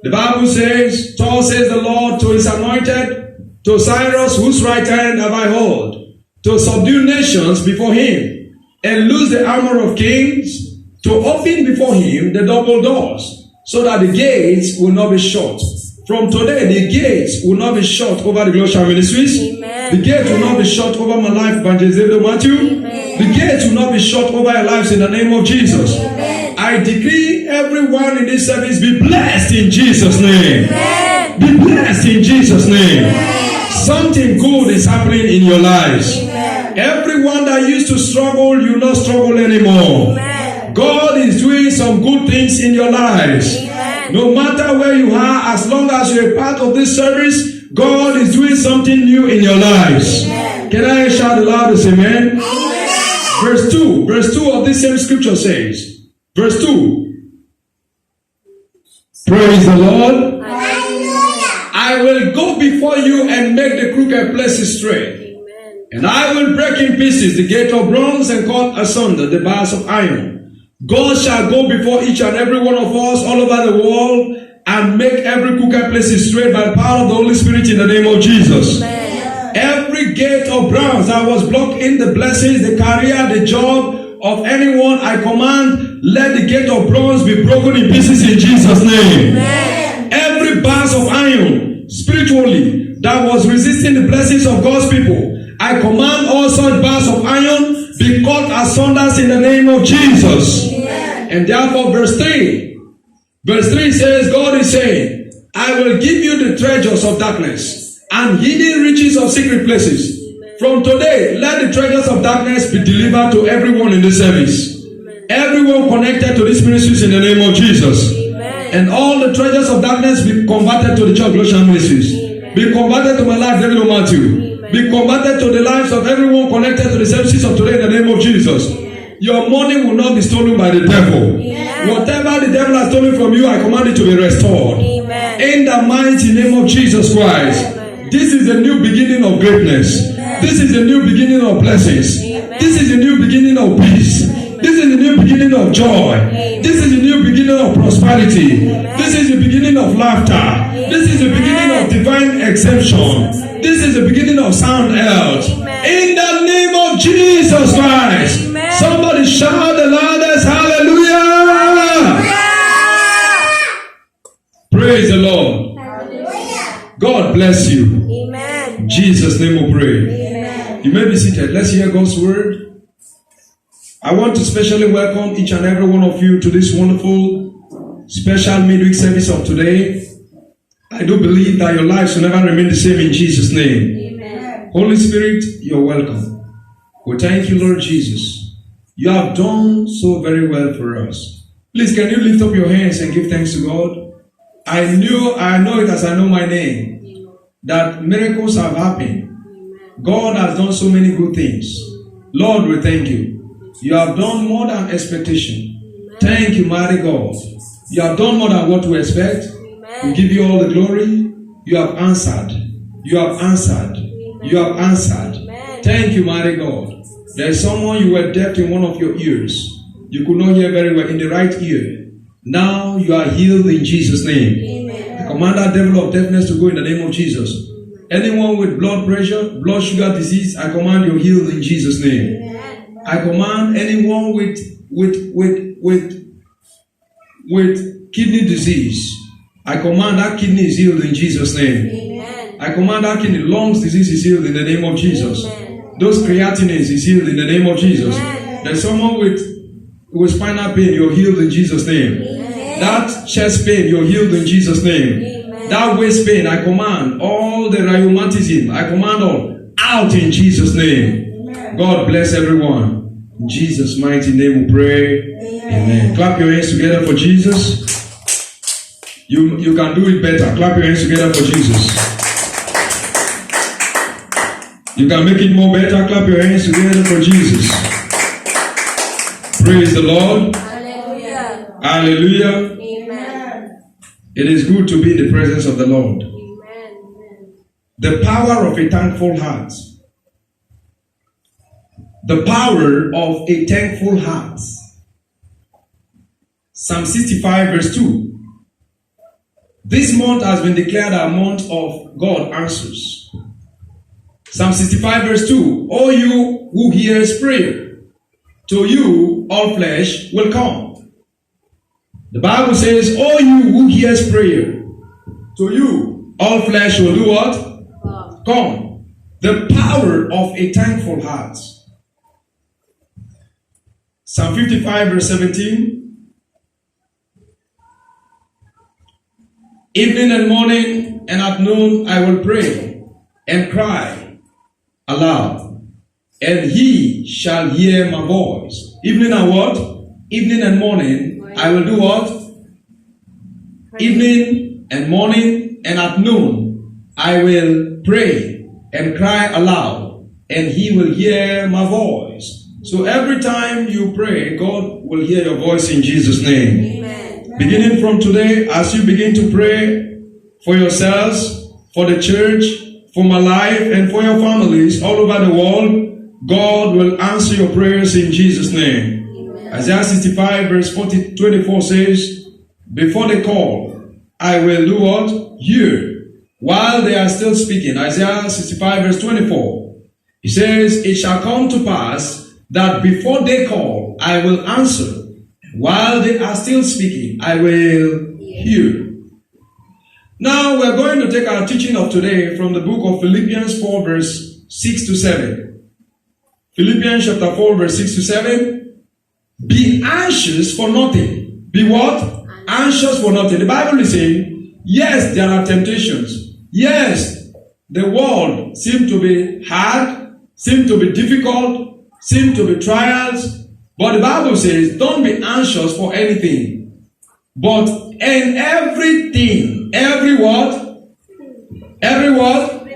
The Bible says, thus says the Lord to His anointed, to Cyrus, whose right hand have I hold, to subdue nations before Him, and loose the armor of kings, to open before Him the double doors, so that the gates will not be shut. From today, the gates will not be shut over the Global Ministries. Amen. The gates will not be shut over my life, Evangelist David Matthew. Amen. The gates will not be shut over your lives in the name of Jesus. Amen. I decree everyone in this service be blessed in Jesus' name. Amen. Be blessed in Jesus' name. Amen. Something good is happening in your lives. Amen. Everyone that used to struggle, you will not struggle anymore. Amen. God is doing some good things in your lives. Amen. No matter where you are, as long as you're a part of this service, God is doing something new in your lives. Amen. Can I shout the loudest amen? Amen. Verse 2 of this same scripture says, verse 2, praise the Lord. Hallelujah. I will go before you and make the crooked places straight. Amen. And I will break in pieces the gate of bronze and cut asunder the bars of iron. God shall go before each and every one of us all over the world and make every crooked place straight by the power of the Holy Spirit in the name of Jesus. Amen. Every gate of bronze that was blocking the blessings, the career, the job of anyone, I command, let the gate of bronze be broken in pieces in Jesus' name. Amen. Every bars of iron, spiritually, that was resisting the blessings of God's people, I command all such bars of iron be cut asunder in the name of Jesus. Amen. And therefore, verse 3 says, God is saying, I will give you the treasures of darkness and hidden riches of secret places. Amen. From today, let the treasures of darkness be delivered to everyone in this service. Amen. Everyone connected to this ministry in the name of Jesus. Amen. And all the treasures of darkness be converted to the Church Global Ministries. Amen. Be converted to my life, David Matthew. Be converted to the lives of everyone connected to the services of today in the name of Jesus. Amen. Your money will not be stolen by the devil. Amen. Whatever the devil has stolen from you, I command it to be restored. Amen. In the mighty name of Jesus Christ. Amen. This is the new beginning of greatness. Amen. This is the new beginning of blessings. Amen. This is the new beginning of peace. Amen. This is the new beginning of joy. Amen. This is the new beginning of prosperity. Amen. This is the beginning of laughter. Amen. This is the beginning of divine exemption. This is the beginning of sound health. Amen. In the name of Jesus Christ. Amen. Somebody shout the loudest hallelujah. Praise the Lord. Hallelujah. God bless you. Amen. In Jesus' name we pray. Amen. You may be seated. Let's hear God's word. I want to specially welcome each and every one of you to this wonderful special midweek service of today. I do believe that your lives will never remain the same in Jesus' name. Amen. Holy Spirit, you're welcome. We thank you, Lord Jesus. You have done so very well for us. Please, can you lift up your hands and give thanks to God? I know it as I know my name, that miracles have happened. God has done so many good things. Lord, we thank you. You have done more than expectation. Thank you, mighty God. You have done more than what we expect. We give you all the glory. You have answered. You have answered. You have answered. Thank you, mighty God. There is someone you were deaf in one of your ears. You could not hear very well in the right ear. Now you are healed in Jesus' name. I command that devil of deafness to go in the name of Jesus. Anyone with blood pressure, blood sugar disease, I command you healed in Jesus' name. I command anyone with kidney disease, I command that kidney is healed in Jesus' name. I command that kidney, lungs disease is healed in the name of Jesus. Those creatinines is healed in the name of Jesus. There's someone with spinal pain, you're healed in Jesus' name. That chest pain, you're healed in Jesus' name. That waist pain, I command all the rheumatism, I command all out in Jesus' name. God bless everyone. In Jesus' mighty name we pray. Amen. Clap your hands together for Jesus. You can do it better. Clap your hands together for Jesus. You can make it more better. Clap your hands together for Jesus. Praise the Lord. Hallelujah. Hallelujah. Amen. It is good to be in the presence of the Lord. Amen. The power of a thankful heart. The power of a thankful heart. Psalm 65 verse 2. This month has been declared a month of God answers. Psalm 65 verse 2. O you who hears prayer, to you all flesh will come. The Bible says, O you who hears prayer, to you all flesh will do what? Come. The power of a thankful heart. Psalm 55 verse 17. Evening and morning and at noon I will pray and cry aloud, and he shall hear my voice. Evening and what? Evening and morning I will do what? Evening and morning and at noon I will pray and cry aloud, and he will hear my voice. So every time you pray, God will hear your voice in Jesus' name. Amen. Beginning from today, as you begin to pray for yourselves, for the church, for my life, and for your families all over the world, God will answer your prayers in Jesus' name. Amen. Isaiah 65 verse 24 says, before they call, I will do what? Hear. While they are still speaking. Isaiah 65 verse 24. He says, it shall come to pass that before they call, I will answer. While they are still speaking, I will hear. Now we're going to take our teaching of today from the book of Philippians 4 verse 6 to 7. Philippians chapter 4 verse 6 to 7. Be anxious for nothing. Be what? Anxious for nothing. The Bible is saying, yes, there are temptations. Yes, the world seems to be hard, seems to be difficult, seems to be trials. But the Bible says, don't be anxious for anything. But in everything, every what? Every what?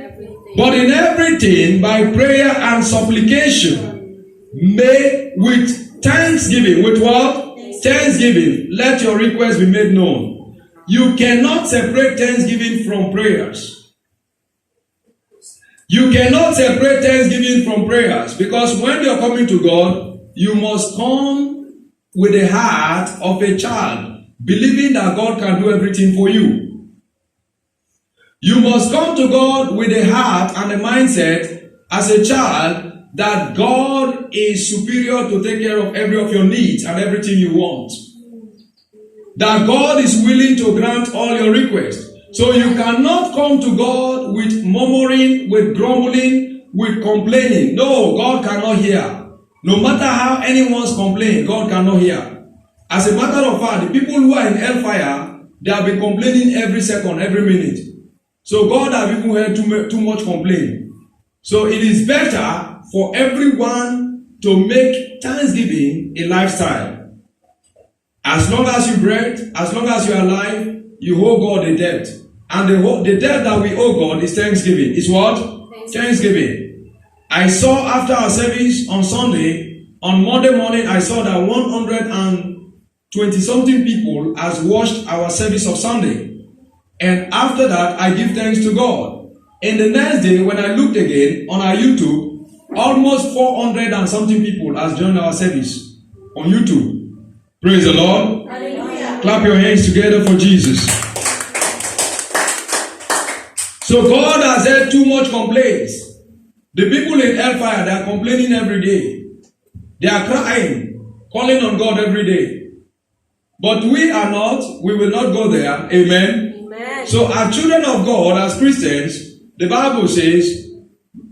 But in everything, by prayer and supplication, made with thanksgiving. With what? Thanksgiving. Let your request be made known. You cannot separate thanksgiving from prayers. You cannot separate thanksgiving from prayers. Because when you're coming to God, you must come with the heart of a child, believing that God can do everything for you. You must come to God with a heart and a mindset as a child that God is superior to take care of every of your needs and everything you want. That God is willing to grant all your requests. So you cannot come to God with murmuring, with grumbling, with complaining. No, God cannot hear. No matter how anyone's complain, God cannot hear. As a matter of fact, the people who are in hellfire, they have been complaining every second, every minute. So God has even heard too much complaint. So it is better for everyone to make thanksgiving a lifestyle. As long as you breathe, as long as you are alive, you owe God a debt. And the debt that we owe God is thanksgiving. Is what? Thanksgiving. I saw after our service on Sunday, on Monday morning, I saw that 20-something people has watched our service of Sunday. And after that, I give thanks to God. And the next day, when I looked again on our YouTube, almost 400 and something people has joined our service on YouTube. Praise the Lord. Hallelujah. Clap your hands together for Jesus. So God has heard too much complaints. The people in Hellfire, they are complaining every day. They are crying, calling on God every day. But we are not, we will not go there. Amen. Amen. So as children of God, as Christians, the Bible says,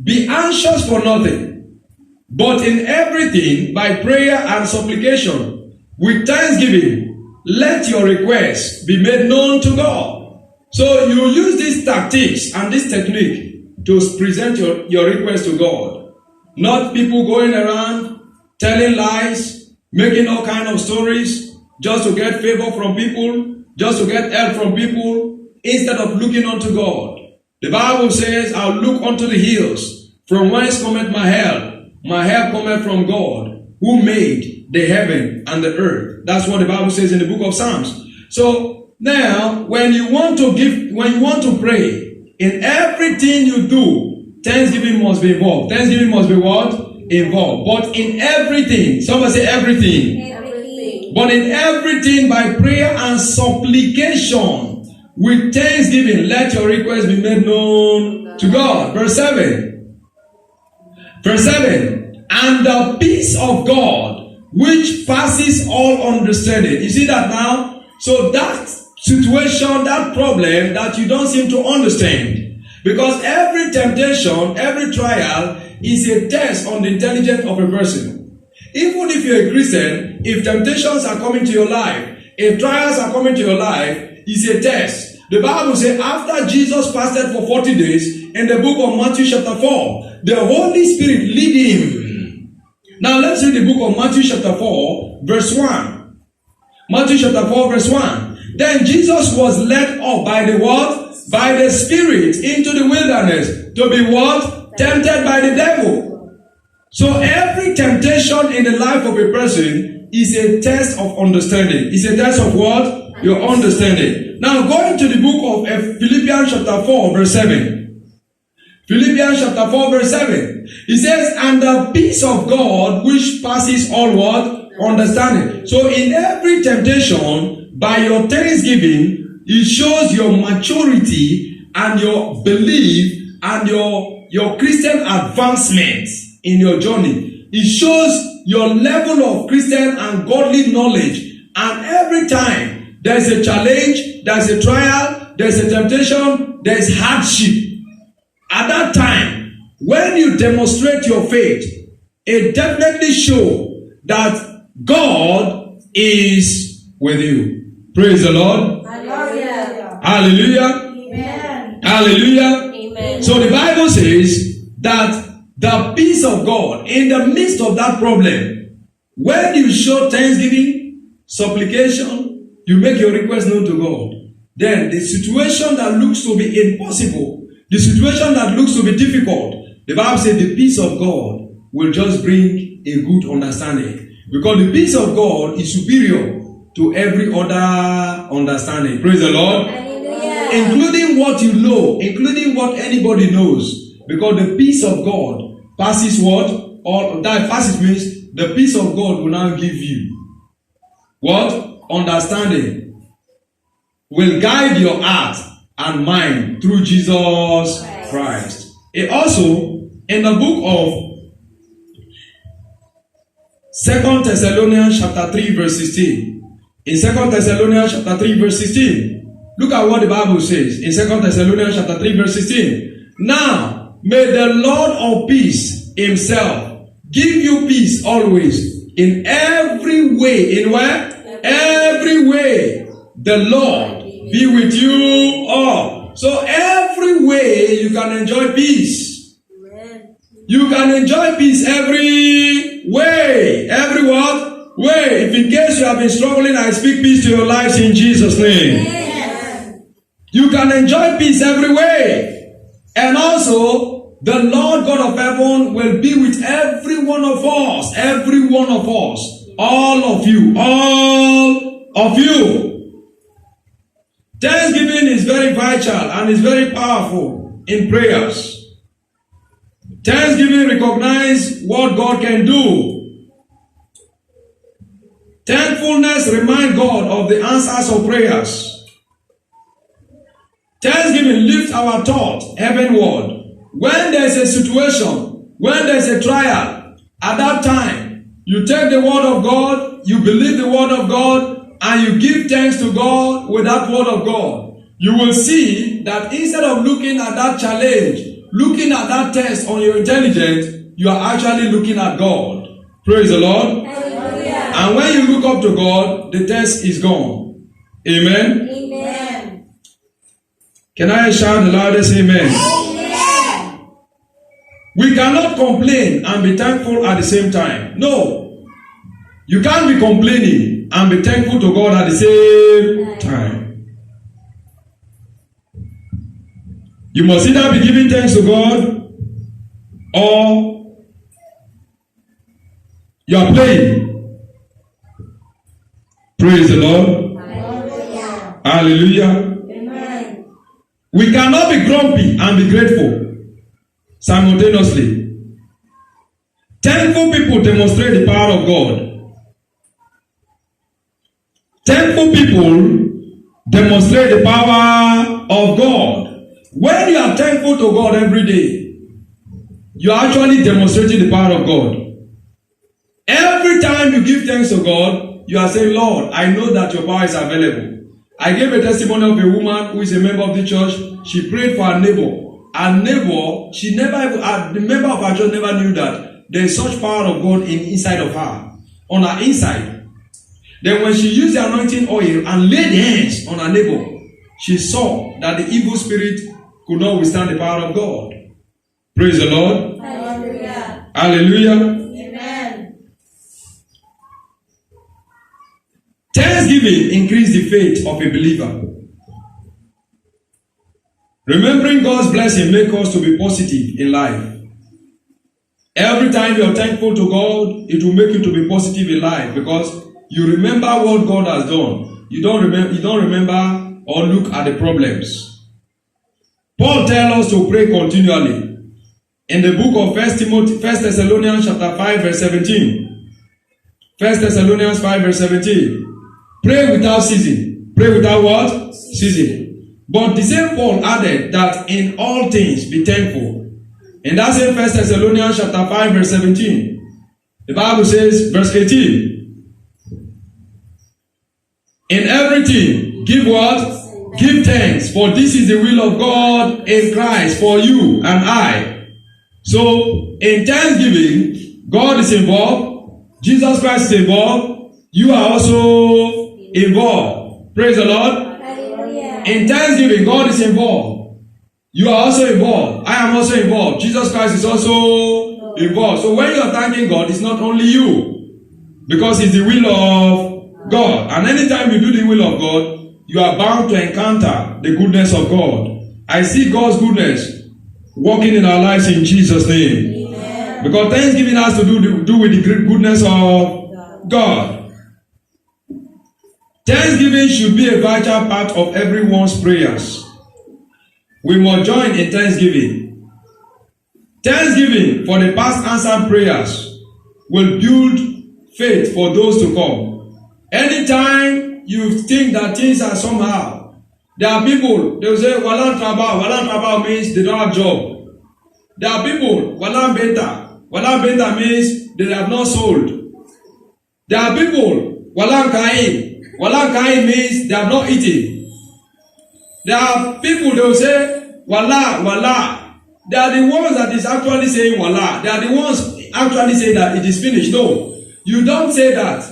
be anxious for nothing, but in everything by prayer and supplication, with thanksgiving, let your requests be made known to God. So you use these tactics and this technique to present your request to God. Not people going around telling lies, making all kind of stories, just to get favor from people, just to get help from people, instead of looking unto God. The Bible says, I'll look unto the hills, from whence cometh my help. My help cometh from God, who made the heaven and the earth. That's what the Bible says in the book of Psalms. So now, when you want to pray, in everything you do, thanksgiving must be involved. Thanksgiving must be what? Involved. But in everything, somebody say everything. Everything. But in everything by prayer and supplication, with thanksgiving, let your request be made known to God. Verse 7. Verse 7. And the peace of God, which passes all understanding. You see that now? So that situation, that problem that you don't seem to understand. Because every temptation, every trial is a test on the intelligence of a person. Even if you're a Christian, if temptations are coming to your life, if trials are coming to your life, it's a test. The Bible says after Jesus fasted for 40 days, in the book of Matthew chapter 4, the Holy Spirit lead him. Now let's read the book of Matthew chapter 4, verse 1. Matthew chapter 4, verse 1. Then Jesus was led up by the what? By the Spirit into the wilderness to be what? Tempted by the devil. So every temptation in the life of a person is a test of understanding. It's a test of what? Your understanding. Now going to the book of Philippians chapter 4 verse 7. Philippians chapter 4 verse 7. It says, and the peace of God which passes all what? Understanding. So in every temptation, by your thanksgiving, it shows your maturity and your belief and your Christian advancement in your journey. It shows your level of Christian and godly knowledge. And every time there's a challenge, there's a trial, there's a temptation, there's hardship. At that time, when you demonstrate your faith, it definitely shows that God is with you. Praise the Lord. Hallelujah. Hallelujah. Amen. Hallelujah. Amen. So the Bible says that the peace of God in the midst of that problem, when you show thanksgiving, supplication, you make your request known to God, then the situation that looks to be impossible, the situation that looks to be difficult, the Bible says the peace of God will just bring a good understanding. Because the peace of God is superior to every other understanding. Praise the Lord. Hallelujah. Including what you know, including what anybody knows. Because the peace of God passes what? Or that passes means the peace of God will now give you what? Understanding. Will guide your heart and mind through Jesus Christ. It also, in the book of 2 Thessalonians chapter 3 verse 16. In 2 Thessalonians chapter 3 verse 16. Look at what the Bible says. In 2 Thessalonians chapter 3 verse 16. Now, may the Lord of peace himself give you peace always. In every way. In where? Every way. The Lord be with you all. So every way you can enjoy peace. Amen. You can enjoy peace every way. Every what? Way. If in case you have been struggling, I speak peace to your lives in Jesus' name. Amen. You can enjoy peace every way. And also, the Lord God of heaven will be with every one of us. Every one of us. All of you. All of you. Thanksgiving is very vital and is very powerful in prayers. Thanksgiving recognizes what God can do. Thankfulness reminds God of the answers of prayers. Thanksgiving lifts our thoughts heavenward. When there's a situation, when there's a trial, at that time, you take the word of God, you believe the word of God, and you give thanks to God with that word of God. You will see that instead of looking at that challenge, looking at that test on your intelligence, you are actually looking at God. Praise the Lord. Hallelujah. And when you look up to God, the test is gone. Amen. Amen. Can I shout the loudest amen? Amen. We cannot complain and be thankful at the same time. No. You can't be complaining and be thankful to God at the same time. You must either be giving thanks to God or you are playing. Praise the Lord. Hallelujah. Hallelujah. Amen. We cannot be grumpy and be grateful simultaneously. Thankful people demonstrate the power of God. Thankful people demonstrate the power of God. When you are thankful to God every day, you are actually demonstrating the power of God. Every time you give thanks to God, you are saying, Lord, I know that your power is available. I gave a testimony of a woman who is a member of the church. She prayed for her neighbor. Her neighbor, the member of her church never knew that there is such power of God inside of her, on her inside. Then when she used the anointing oil and laid hands on her neighbor, she saw that the evil spirit could not withstand the power of God. Praise the Lord. Hallelujah. Hallelujah. Amen. Thanksgiving increases the faith of a believer. Remembering God's blessing makes us to be positive in life. Every time you are thankful to God, it will make you to be positive in life because you remember what God has done. You don't remember or look at the problems. Paul tells us to pray continually. In the book of 1 Thessalonians chapter 5 verse 17. 1 Thessalonians 5 verse 17. Pray without ceasing. Pray without what? Ceasing. But the same Paul added that in all things be thankful. And that's in 1 Thessalonians chapter 5 verse 17. The Bible says, verse 18. In everything, give what? Give thanks, for this is the will of God in Christ for you and I. So, in thanksgiving, God is involved. Jesus Christ is involved. You are also involved. Praise the Lord. Hallelujah. In thanksgiving, God is involved. You are also involved. I am also involved. Jesus Christ is also involved. So when you are thanking God, it's not only you. Because it's the will of God. And anytime you do the will of God, you are bound to encounter the goodness of God. I see God's goodness working in our lives in Jesus' name. Amen. Because thanksgiving has to do with the great goodness of God. Thanksgiving should be a vital part of everyone's prayers. We must join in thanksgiving. Thanksgiving for the past answered prayers will build faith for those to come. Anytime you think that things are somehow, there are people, they will say, Walang trabaho. Walang trabaho means they don't have job. There are people, Walang benta. Walang benta means they have not sold. There are people, Walang kain. Walang kain means they have not eaten. There are people, they will say, Wala, Wala. They are the ones that is actually saying Wala. They are the ones actually say that it is finished. No, you don't say that.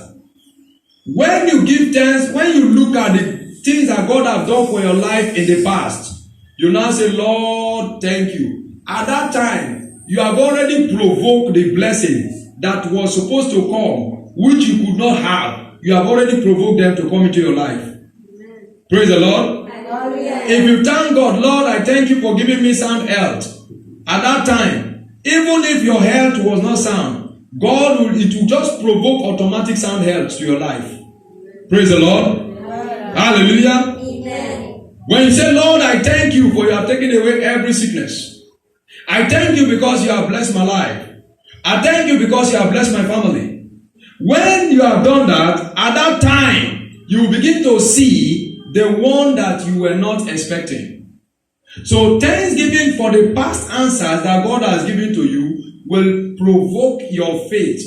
When you give thanks, when you look at the things that God has done for your life in the past, you now say, Lord, thank you. At that time, you have already provoked the blessing that was supposed to come, which you could not have. You have already provoked them to come into your life. Amen. Praise the Lord. Hallelujah. If you thank God, Lord, I thank you for giving me sound health. At that time, even if your health was not sound, it will just provoke automatic sound health to your life. Praise the Lord. Hallelujah. Amen. When you say, Lord, I thank you for you have taken away every sickness. I thank you because you have blessed my life. I thank you because you have blessed my family. When you have done that, at that time, you will begin to see the one that you were not expecting. So thanksgiving for the past answers that God has given to you will provoke your faith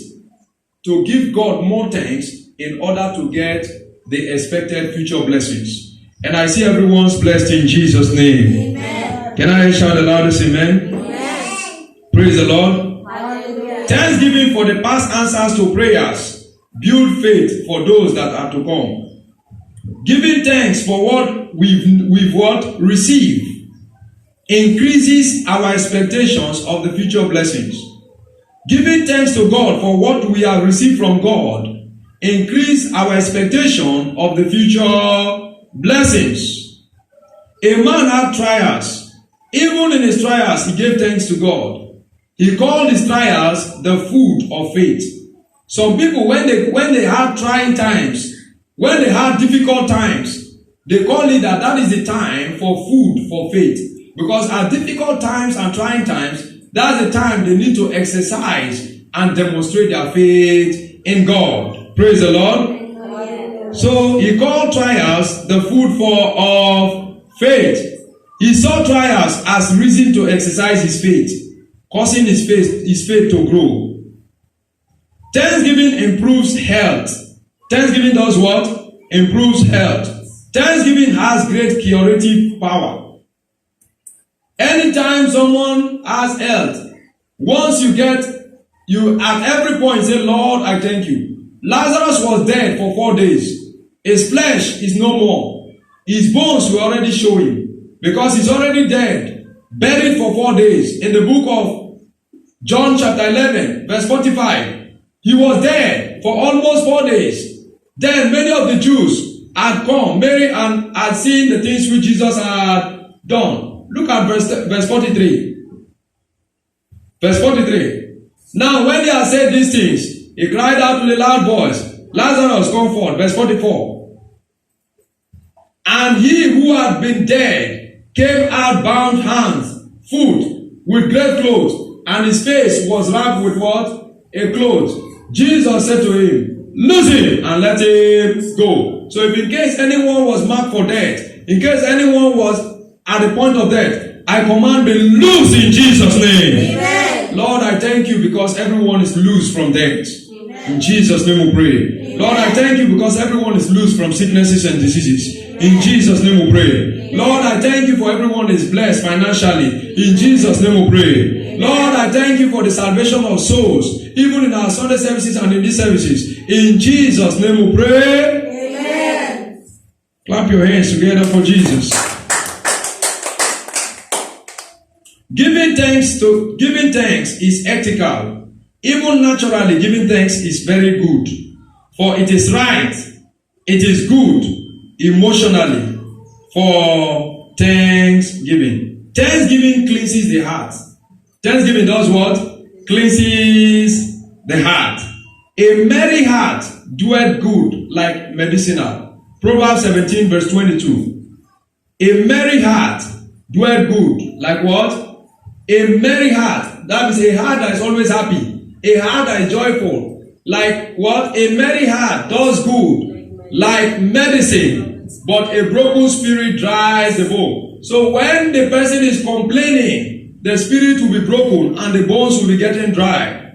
to give God more thanks in order to get the expected future blessings. And I see everyone's blessed in Jesus' name. Amen. Can I shout the loudest amen? Amen. Praise the Lord. Hallelujah. Thanksgiving for the past answers to prayers build faith for those that are to come. Giving thanks for what we've received increases our expectations of the future blessings. Giving thanks to God for what we have received from God increase our expectation of the future blessings. A man had trials. Even in his trials, he gave thanks to God. He called his trials the food of faith. Some people, when they had trying times, when they had difficult times, they call it that is the time for food for faith. Because at difficult times and trying times, that's the time they need to exercise and demonstrate their faith in God. Praise the Lord. So he called trials the food of faith. He saw trials as reason to exercise his faith, causing his faith to grow. Thanksgiving improves health. Thanksgiving does what? Improves health. Thanksgiving has great curative power. Anytime someone has health, once you at every point say, Lord, I thank you. Lazarus was dead for 4 days. His flesh is no more. His bones were already showing because he's already dead, buried for 4 days. In the book of John chapter 11, verse 45, he was dead for almost 4 days. Then many of the Jews had come, Mary, and had seen the things which Jesus had done. Look at verse 43. Verse 43. Now when he had said these things, he cried out with a loud voice, Lazarus, come forth. Verse 44. And he who had been dead came out bound hands, foot, with great clothes, and his face was wrapped with what? A cloth. Jesus said to him, loose him and let him go. So if in case anyone was marked for death, in case anyone was at the point of death, I command be loose in Jesus' name. Amen. Lord, I thank you because everyone is loose from death. In Jesus' name we pray. Lord, I thank you because everyone is loose from sicknesses and diseases. In Jesus' name we pray. Lord, I thank you for everyone is blessed financially. In Jesus' name we pray. Lord, I thank you for the salvation of souls, even in our Sunday services and in these services. In Jesus' name we pray. Amen. Clap your hands together for Jesus. Giving thanks is ethical. Even naturally, giving thanks is very good. For it is right. It is good emotionally for thanksgiving. Thanksgiving cleanses the heart. Thanksgiving does what? Cleanses the heart. A merry heart doeth good like medicinal. Proverbs 17 verse 22. A merry heart doeth good like what? A merry heart. That is a heart that is always happy. A heart that is joyful. Like what? A merry heart does good like medicine. But a broken spirit dries the bone. So when the person is complaining, the spirit will be broken and the bones will be getting dry.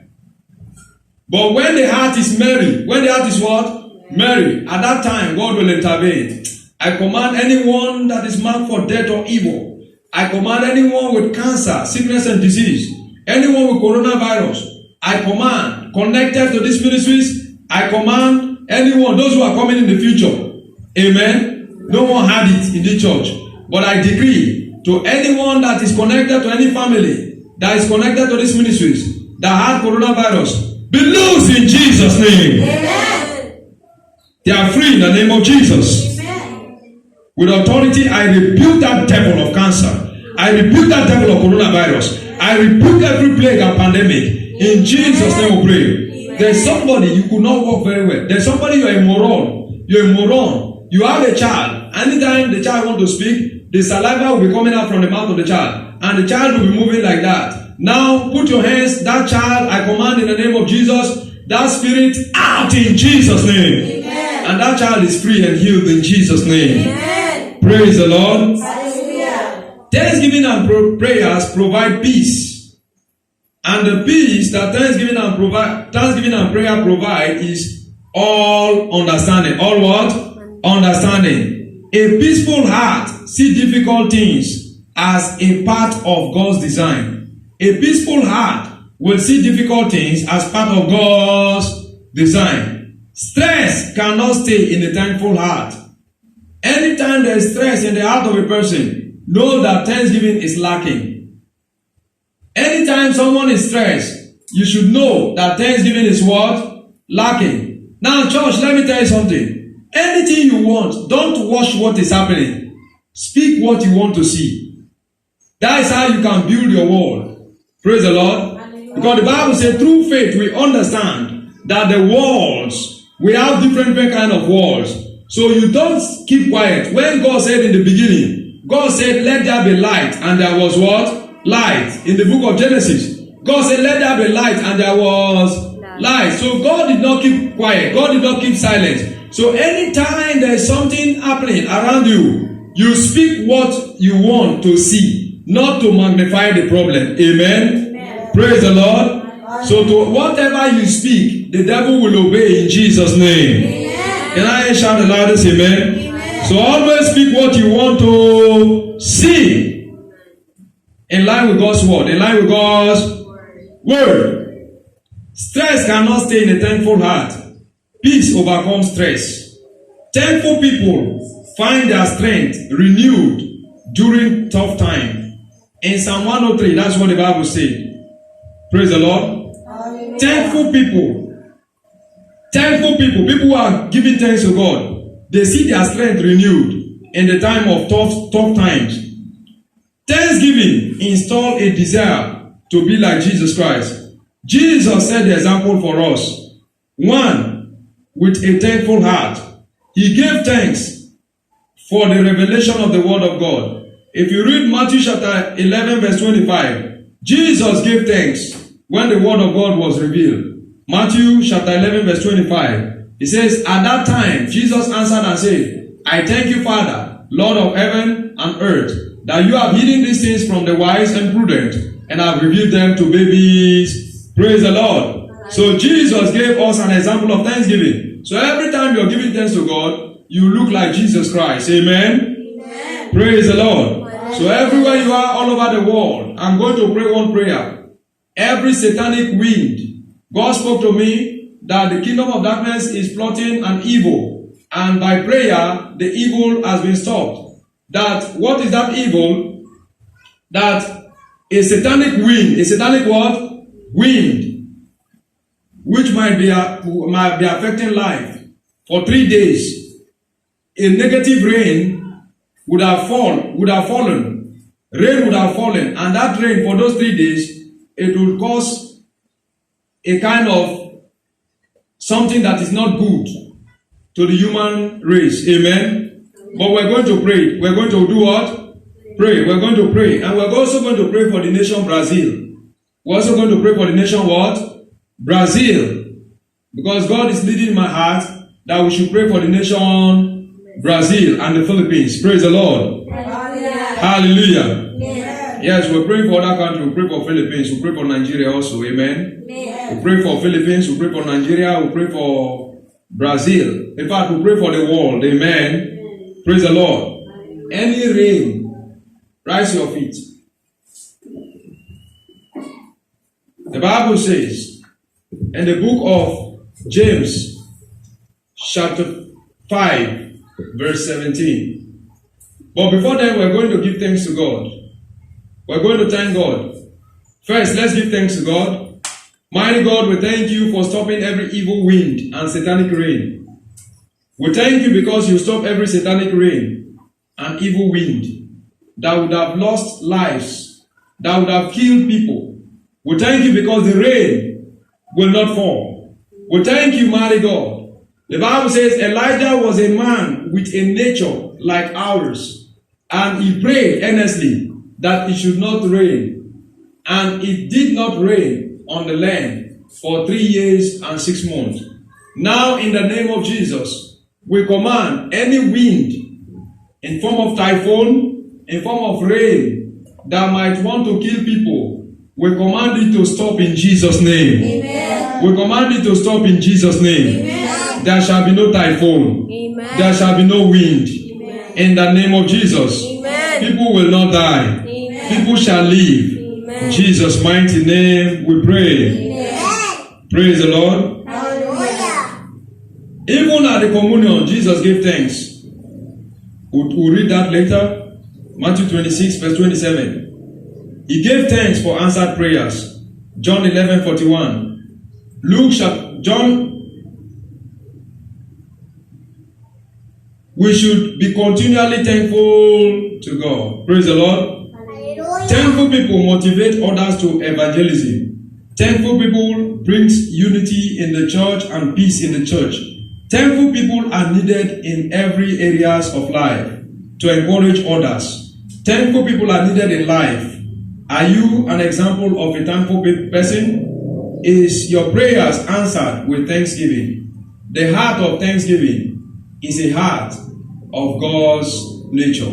But when the heart is merry, when the heart is what? Merry, at that time God will intervene. I command anyone that is marked for death or evil. I command anyone with cancer, sickness and disease, anyone with coronavirus, I command, connected to these ministries, I command anyone, those who are coming in the future. Amen. No one had it in the church. But I decree to anyone that is connected to any family, that is connected to these ministries, that had coronavirus, be loose in Jesus' name. Amen. They are free in the name of Jesus. Amen. With authority, I rebuke that devil of cancer. I rebuke that devil of coronavirus. I rebuke every plague and pandemic In Jesus' name we pray. There's somebody you could not walk very well. There's somebody you're a moron. You're a moron. You have a child. Anytime the child wants to speak, the saliva will be coming out from the mouth of the child. And the child will be moving like that. Now put your hands, that child, I command in the name of Jesus, that spirit out in Jesus' name. Amen. And that child is free and healed in Jesus' name. Amen. Praise the Lord. Hallelujah. Thanksgiving and prayers provide peace. And the peace that thanksgiving and prayer provide is all understanding. All what? Understanding. A peaceful heart see difficult things as a part of God's design. A peaceful heart will see difficult things as part of God's design. Stress cannot stay in a thankful heart. Anytime there is stress in the heart of a person, know that thanksgiving is lacking. Anytime someone is stressed, you should know that thanksgiving is what? Lacking. Now, church, let me tell you something. Anything you want, don't watch what is happening. Speak what you want to see. That is how you can build your world. Praise the Lord. Because the Bible says through faith we understand that the walls, we have different kind of walls. So you don't keep quiet. When God said in the beginning, God said, let there be light, and there was what? Light. In the book of Genesis, God said, let there be light, and there was light. So God did not keep quiet. God did not keep silent. So anytime there is something happening around you, you speak what you want to see, not to magnify the problem. Amen. Praise the Lord. So to whatever you speak, the devil will obey in Jesus' name. Can I shout the loudest amen? So always speak what you want to see. In line with God's word. In line with God's word. Stress cannot stay in a thankful heart. Peace overcomes stress. Thankful people find their strength renewed during tough time. In Psalm 103, that's what the Bible says. Praise the Lord. Hallelujah. Thankful people who are giving thanks to God, they see their strength renewed in the time of tough times. Thanksgiving install a desire to be like Jesus Christ. Jesus set the example for us. One, with a thankful heart. He gave thanks for the revelation of the word of God. If you read Matthew chapter 11 verse 25, Jesus gave thanks when the word of God was revealed. Matthew chapter 11 verse 25. It says, at that time, Jesus answered and said, I thank you, Father, Lord of heaven and earth, that you have hidden these things from the wise and prudent, and have revealed them to babies. Praise the Lord. So Jesus gave us an example of thanksgiving. So every time you're giving thanks to God, you look like Jesus Christ. Amen. Amen. Praise the Lord. So everywhere you are, all over the world, I'm going to pray one prayer. Every satanic wind, God spoke to me that the kingdom of darkness is plotting an evil. And by prayer, the evil has been stopped. That, what is that evil? That a satanic wind, a satanic what? Wind, which might be affecting life for 3 days. A negative rain would have fallen. Rain would have fallen. And that rain for those 3 days, it will cause a kind of something that is not good to the human race. Amen. But we're going to pray. We're going to do what? Pray. We're going to pray. And we're also going to pray for the nation Brazil. We're also going to pray for the nation what? Brazil. Because God is leading my heart that we should pray for the nation Brazil and the Philippines. Praise the Lord. Hallelujah. Yes, we're praying for other countries. We pray for Philippines. We pray for Nigeria also. Amen. We pray for Philippines. We pray for Nigeria. We pray for Brazil. In fact, we pray for the world. Amen. Praise the Lord. Any rain, rise your feet. The Bible says in the book of James, chapter 5, verse 17. But before then, we're going to give thanks to God. We're going to thank God. First, let's give thanks to God. Mighty God, we thank you for stopping every evil wind and satanic rain. We thank you because you stop every satanic rain and evil wind that would have lost lives, that would have killed people. We thank you because the rain will not fall. We thank you, mighty God. The Bible says Elijah was a man with a nature like ours, and he prayed earnestly that it should not rain. And it did not rain on the land for 3 years and 6 months. Now, in the name of Jesus, we command any wind in form of typhoon, in form of rain, that might want to kill people, we command it to stop in Jesus' name. Amen. We command it to stop in Jesus' name. Amen. There shall be no typhoon. Amen. There shall be no wind. Amen. In the name of Jesus. Amen. People will not die. Amen. People shall live. Amen. In Jesus' mighty name we pray. Amen. Praise the Lord. Hallelujah. Even at the communion, Jesus gave thanks. We'll read that later. Matthew 26, verse 27. He gave thanks for answered prayers. John 11:41. We should be continually thankful to God. Praise the Lord. Thankful people motivate others to evangelism. Thankful people brings unity in the church and peace in the church. Thankful people are needed in every areas of life to encourage others. Thankful people are needed in life. Are you an example of a thankful person? Is your prayers answered with thanksgiving? The heart of thanksgiving is a heart of God's nature.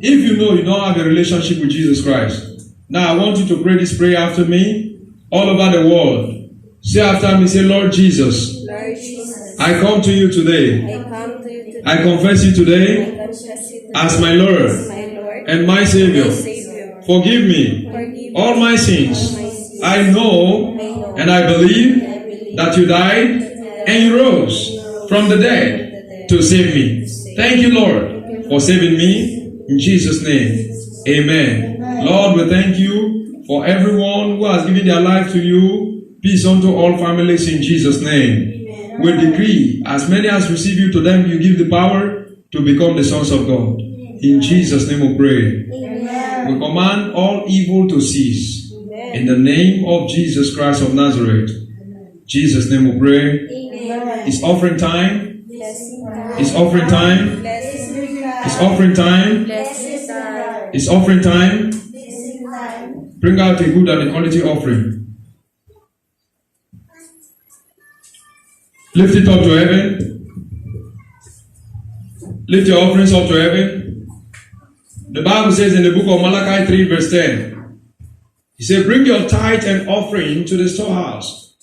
If you know you don't have a relationship with Jesus Christ, now I want you to pray this prayer after me all over the world. Say after me, say, Lord Jesus, Lord Jesus, I come to you today. I come to you today. I confess you I today confess you today as my Lord as my Lord and my Savior. my Savior. Forgive me Forgive me all my sins. I know and I believe that you died and you rose from the dead to save me. Thank you, Lord, for saving me. In Jesus' name, amen. Lord, we thank you for everyone who has given their life to you. Peace unto all families in Jesus' name. We decree, as many as receive you, to them you give the power to become the sons of God. In Jesus' name we pray. We command all evil to cease. In the name of Jesus Christ of Nazareth. Jesus' name we pray. It's offering time. It's offering time. It's offering time. It's offering time. Bring out a good and a quality offering. Lift it up to heaven. Lift your offerings up to heaven. The Bible says in the book of Malachi 3 verse 10, he said, bring your tithe and offering to the storehouse,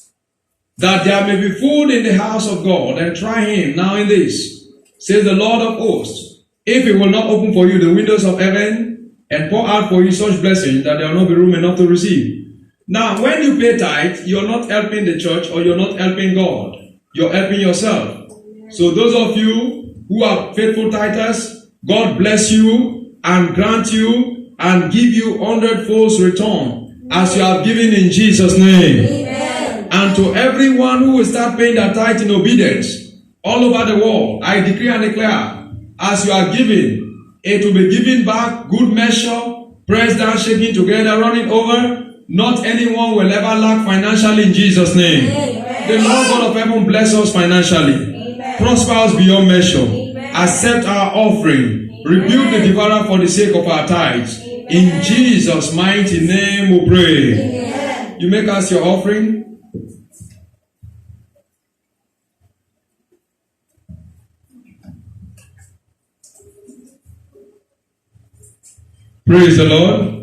that there may be food in the house of God, and try him now in this, says the Lord of hosts, if he will not open for you the windows of heaven and pour out for you such blessing that there will not be room enough to receive. Now, when you pay tithe, you're not helping the church or you're not helping God. You're helping yourself. So those of you who are faithful tithers, God bless you and grant you and give you 100-fold return as you have given in Jesus' name. Amen. And to everyone who will start paying their tithe in obedience all over the world, I decree and declare, as you are giving, it will be given back, good measure, pressed down, shaking together, running over. Not anyone will ever lack financially in Jesus' name. Amen. The Lord God of heaven bless us financially. Amen. Prosper us beyond measure. Amen. Accept our offering. Rebuke the devourer for the sake of our tithes. In Jesus' mighty name we pray. Amen. You make us your offering. Praise the Lord.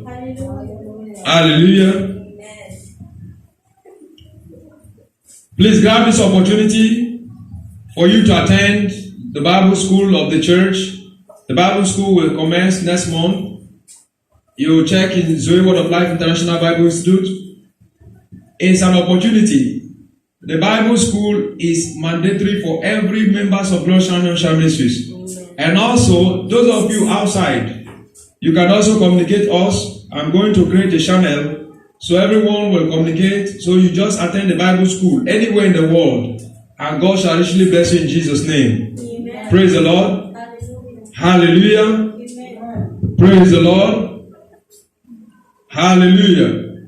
Hallelujah. Please grab this opportunity for you to attend the Bible school of the church. The Bible school will commence next month. You check in Zoe Word of Life International Bible Institute. It's an opportunity. The Bible school is mandatory for every members of Glorious Financial Ministries. And also, those of you outside, you can also communicate us. I'm going to create a channel so everyone will communicate. So you just attend the Bible school anywhere in the world, and God shall richly bless you in Jesus' name. Amen. Praise the Lord. Hallelujah. Amen. Praise the Lord. Hallelujah.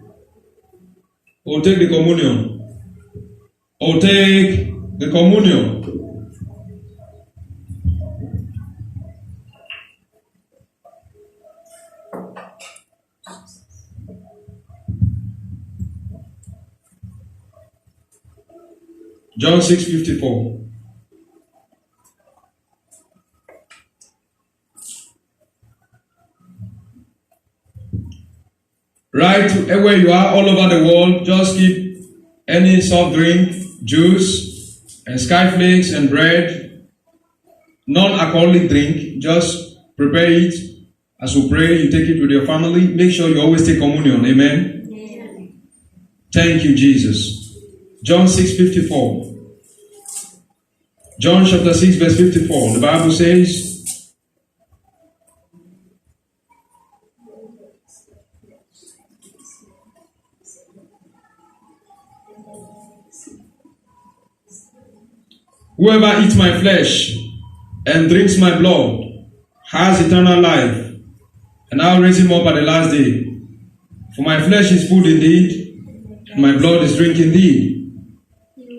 We'll take the communion. or take the communion. John 6:54. Right where you are, all over the world, just keep any soft drink, juice, and skyflakes and bread, non-alcoholic drink, just prepare it. As we pray, you take it with your family. Make sure you always take communion. Amen? Thank you, Jesus. John 6:54. John chapter 6, verse 54. The Bible says, whoever eats my flesh and drinks my blood has eternal life, and I'll raise him up at the last day. For my flesh is food indeed, and my blood is drink indeed.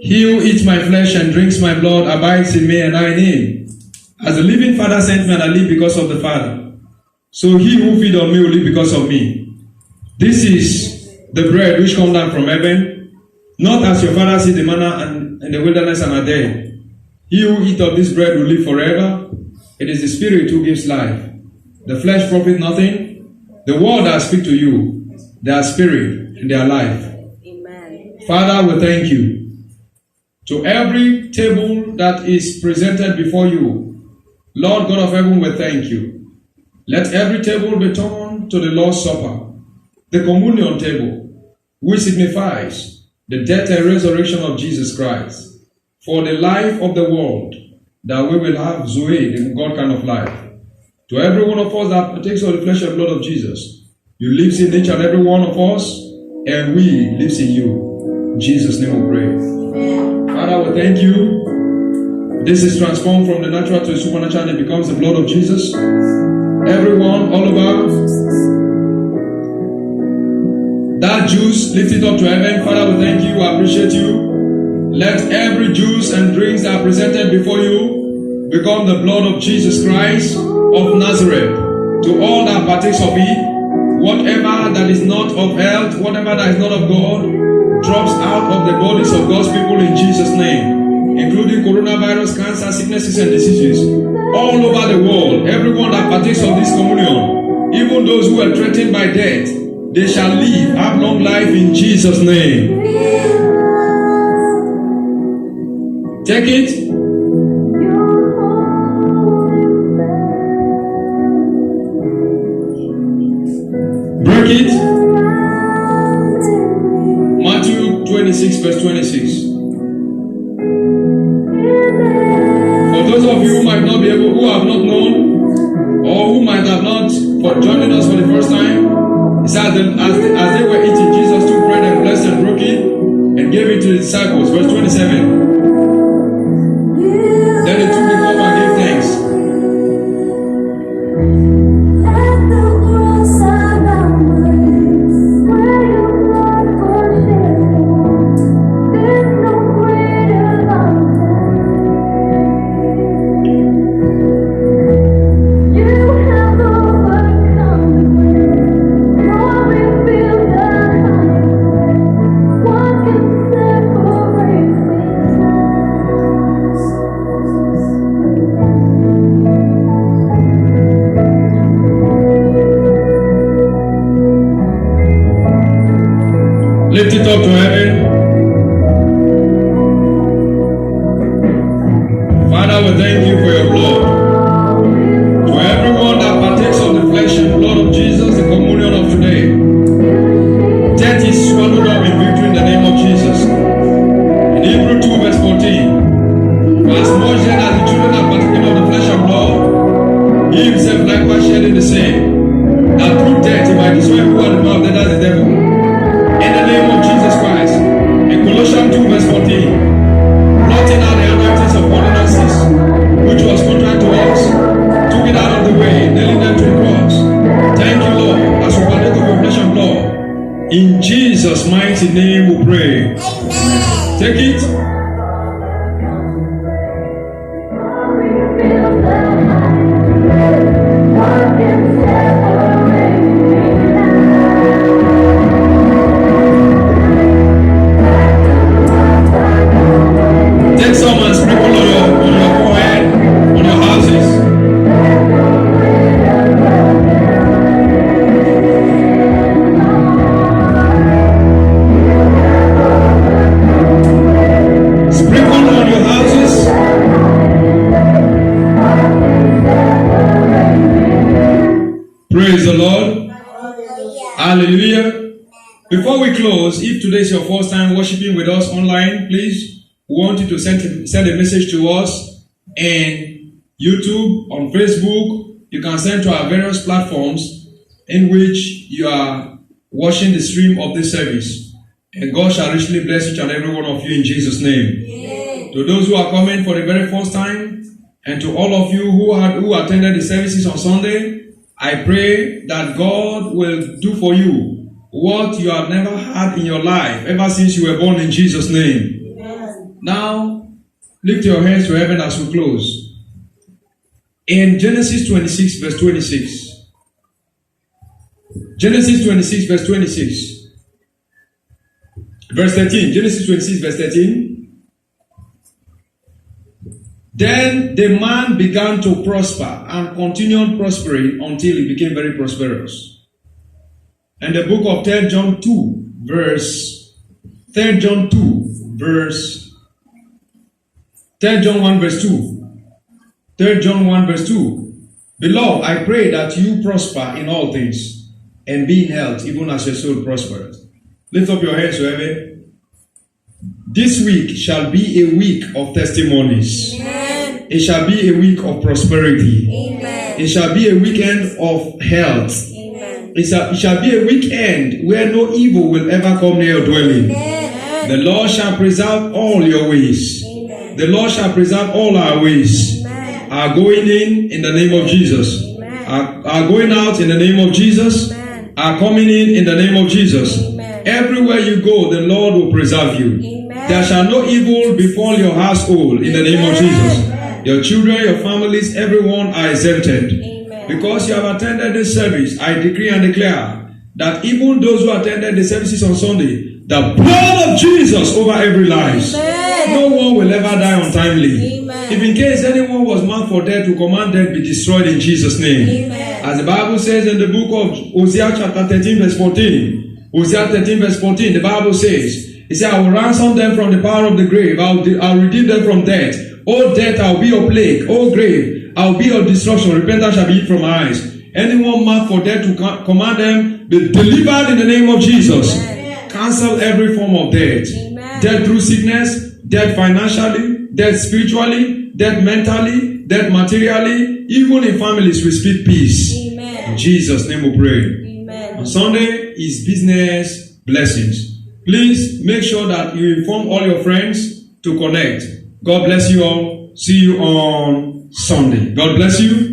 He who eats my flesh and drinks my blood abides in me, and I in him. As the living Father sent me, and I live because of the Father, so he who feeds on me will live because of me. This is the bread which comes down from heaven, not as your father eat the manna in the wilderness and are dead. He who eats of this bread will live forever. It is the Spirit who gives life. The flesh profits nothing. The word that I speak to you, they are spirit and they are life. Amen. Father, we thank you. To every table that is presented before you, Lord God of heaven, we thank you. Let every table be turned to the Lord's Supper, the communion table, which signifies the death and resurrection of Jesus Christ, for the life of the world, that we will have Zoe, the God kind of life. To every one of us that partakes of the flesh and blood of Jesus, you live in each and every one of us, and we live in you. In Jesus' name we pray. Father, we thank you. This is transformed from the natural to the supernatural, and it becomes the blood of Jesus. Everyone, all over, that juice, lift it up to heaven. Father, we thank you. I appreciate you. Let every juice and drinks that are presented before you become the blood of Jesus Christ of Nazareth. To all that partakes of it, whatever that is not of health, whatever that is not of God, drops out of the bodies of God's people in Jesus' name, including coronavirus, cancer, sicknesses, and diseases. All over the world, everyone that partakes of this communion, even those who are threatened by death, they shall live, have long life in Jesus' name. Take it. Break it. Matthew 26, verse 26. For those of you who might not be able, who have not known, or who might have not, for joining us for the first time, it said that as they were eating, Jesus took bread and blessed and broke it and gave it to the disciples. Verse 27. Then he took the cup and gave thanks. today is your first time worshiping with us online, please, we want you to send a message to us in YouTube, on Facebook. You can send to our various platforms in which you are watching the stream of this service. And God shall richly bless each and every one of you in Jesus' name. Amen. To those who are coming for the very first time, and to all of you who attended the services on Sunday, I pray that God will do for you what you have never had in your life ever since you were born in Jesus' name. Amen. Now, lift your hands to heaven as we close. In Genesis 26, verse 26. Genesis 26, verse 26. Verse 13. Genesis 26, verse 13. Then the man began to prosper and continued prospering until he became very prosperous. And the book of 3 John 2, verse 3 John 2, verse 3 John 1, verse 2. 3 John 1, verse 2. Beloved, I pray that you prosper in all things and be in health, even as your soul prospers. Lift up your hands to heaven. This week shall be a week of testimonies. Amen. It shall be a week of prosperity. Amen. It shall be a weekend of health. Amen. It shall be a weekend where no evil will ever come near your dwelling. Amen. The Lord shall preserve all your ways. Amen. The Lord shall preserve all our ways. Amen. Our going in the name of Jesus. Amen. Our going out in the name of Jesus. Amen. Are coming in the name of Jesus. Amen. Everywhere you go, the Lord will preserve you. Amen. There shall no evil befall your household in the name of Jesus. Amen. Your children, your families, everyone are exempted. Amen. Because you have attended this service, I decree and declare that even those who attended the services on Sunday, the blood of Jesus over every life. Amen. No one will ever die untimely. Amen. If in case anyone was marked for death, to command death be destroyed in Jesus' name. Amen. As the Bible says in the book of Hosea chapter 13 verse 14, Hosea 13 verse 14, the Bible says, it says, I will ransom them from the power of the grave. I'll redeem them from death. O death, I'll be your plague. O grave, I'll be your destruction. Repentance shall be hid from my eyes. Anyone marked for death, to command them be delivered in the name of Jesus. Amen. Cancel every form of death. Amen. Death through sickness, death financially, death spiritually, death mentally, death materially. Even in families, we speak peace. Amen. In Jesus' name we pray. Amen. On Sunday is business blessings. Please make sure that you inform all your friends to connect. God bless you all. See you on Sunday. God bless you.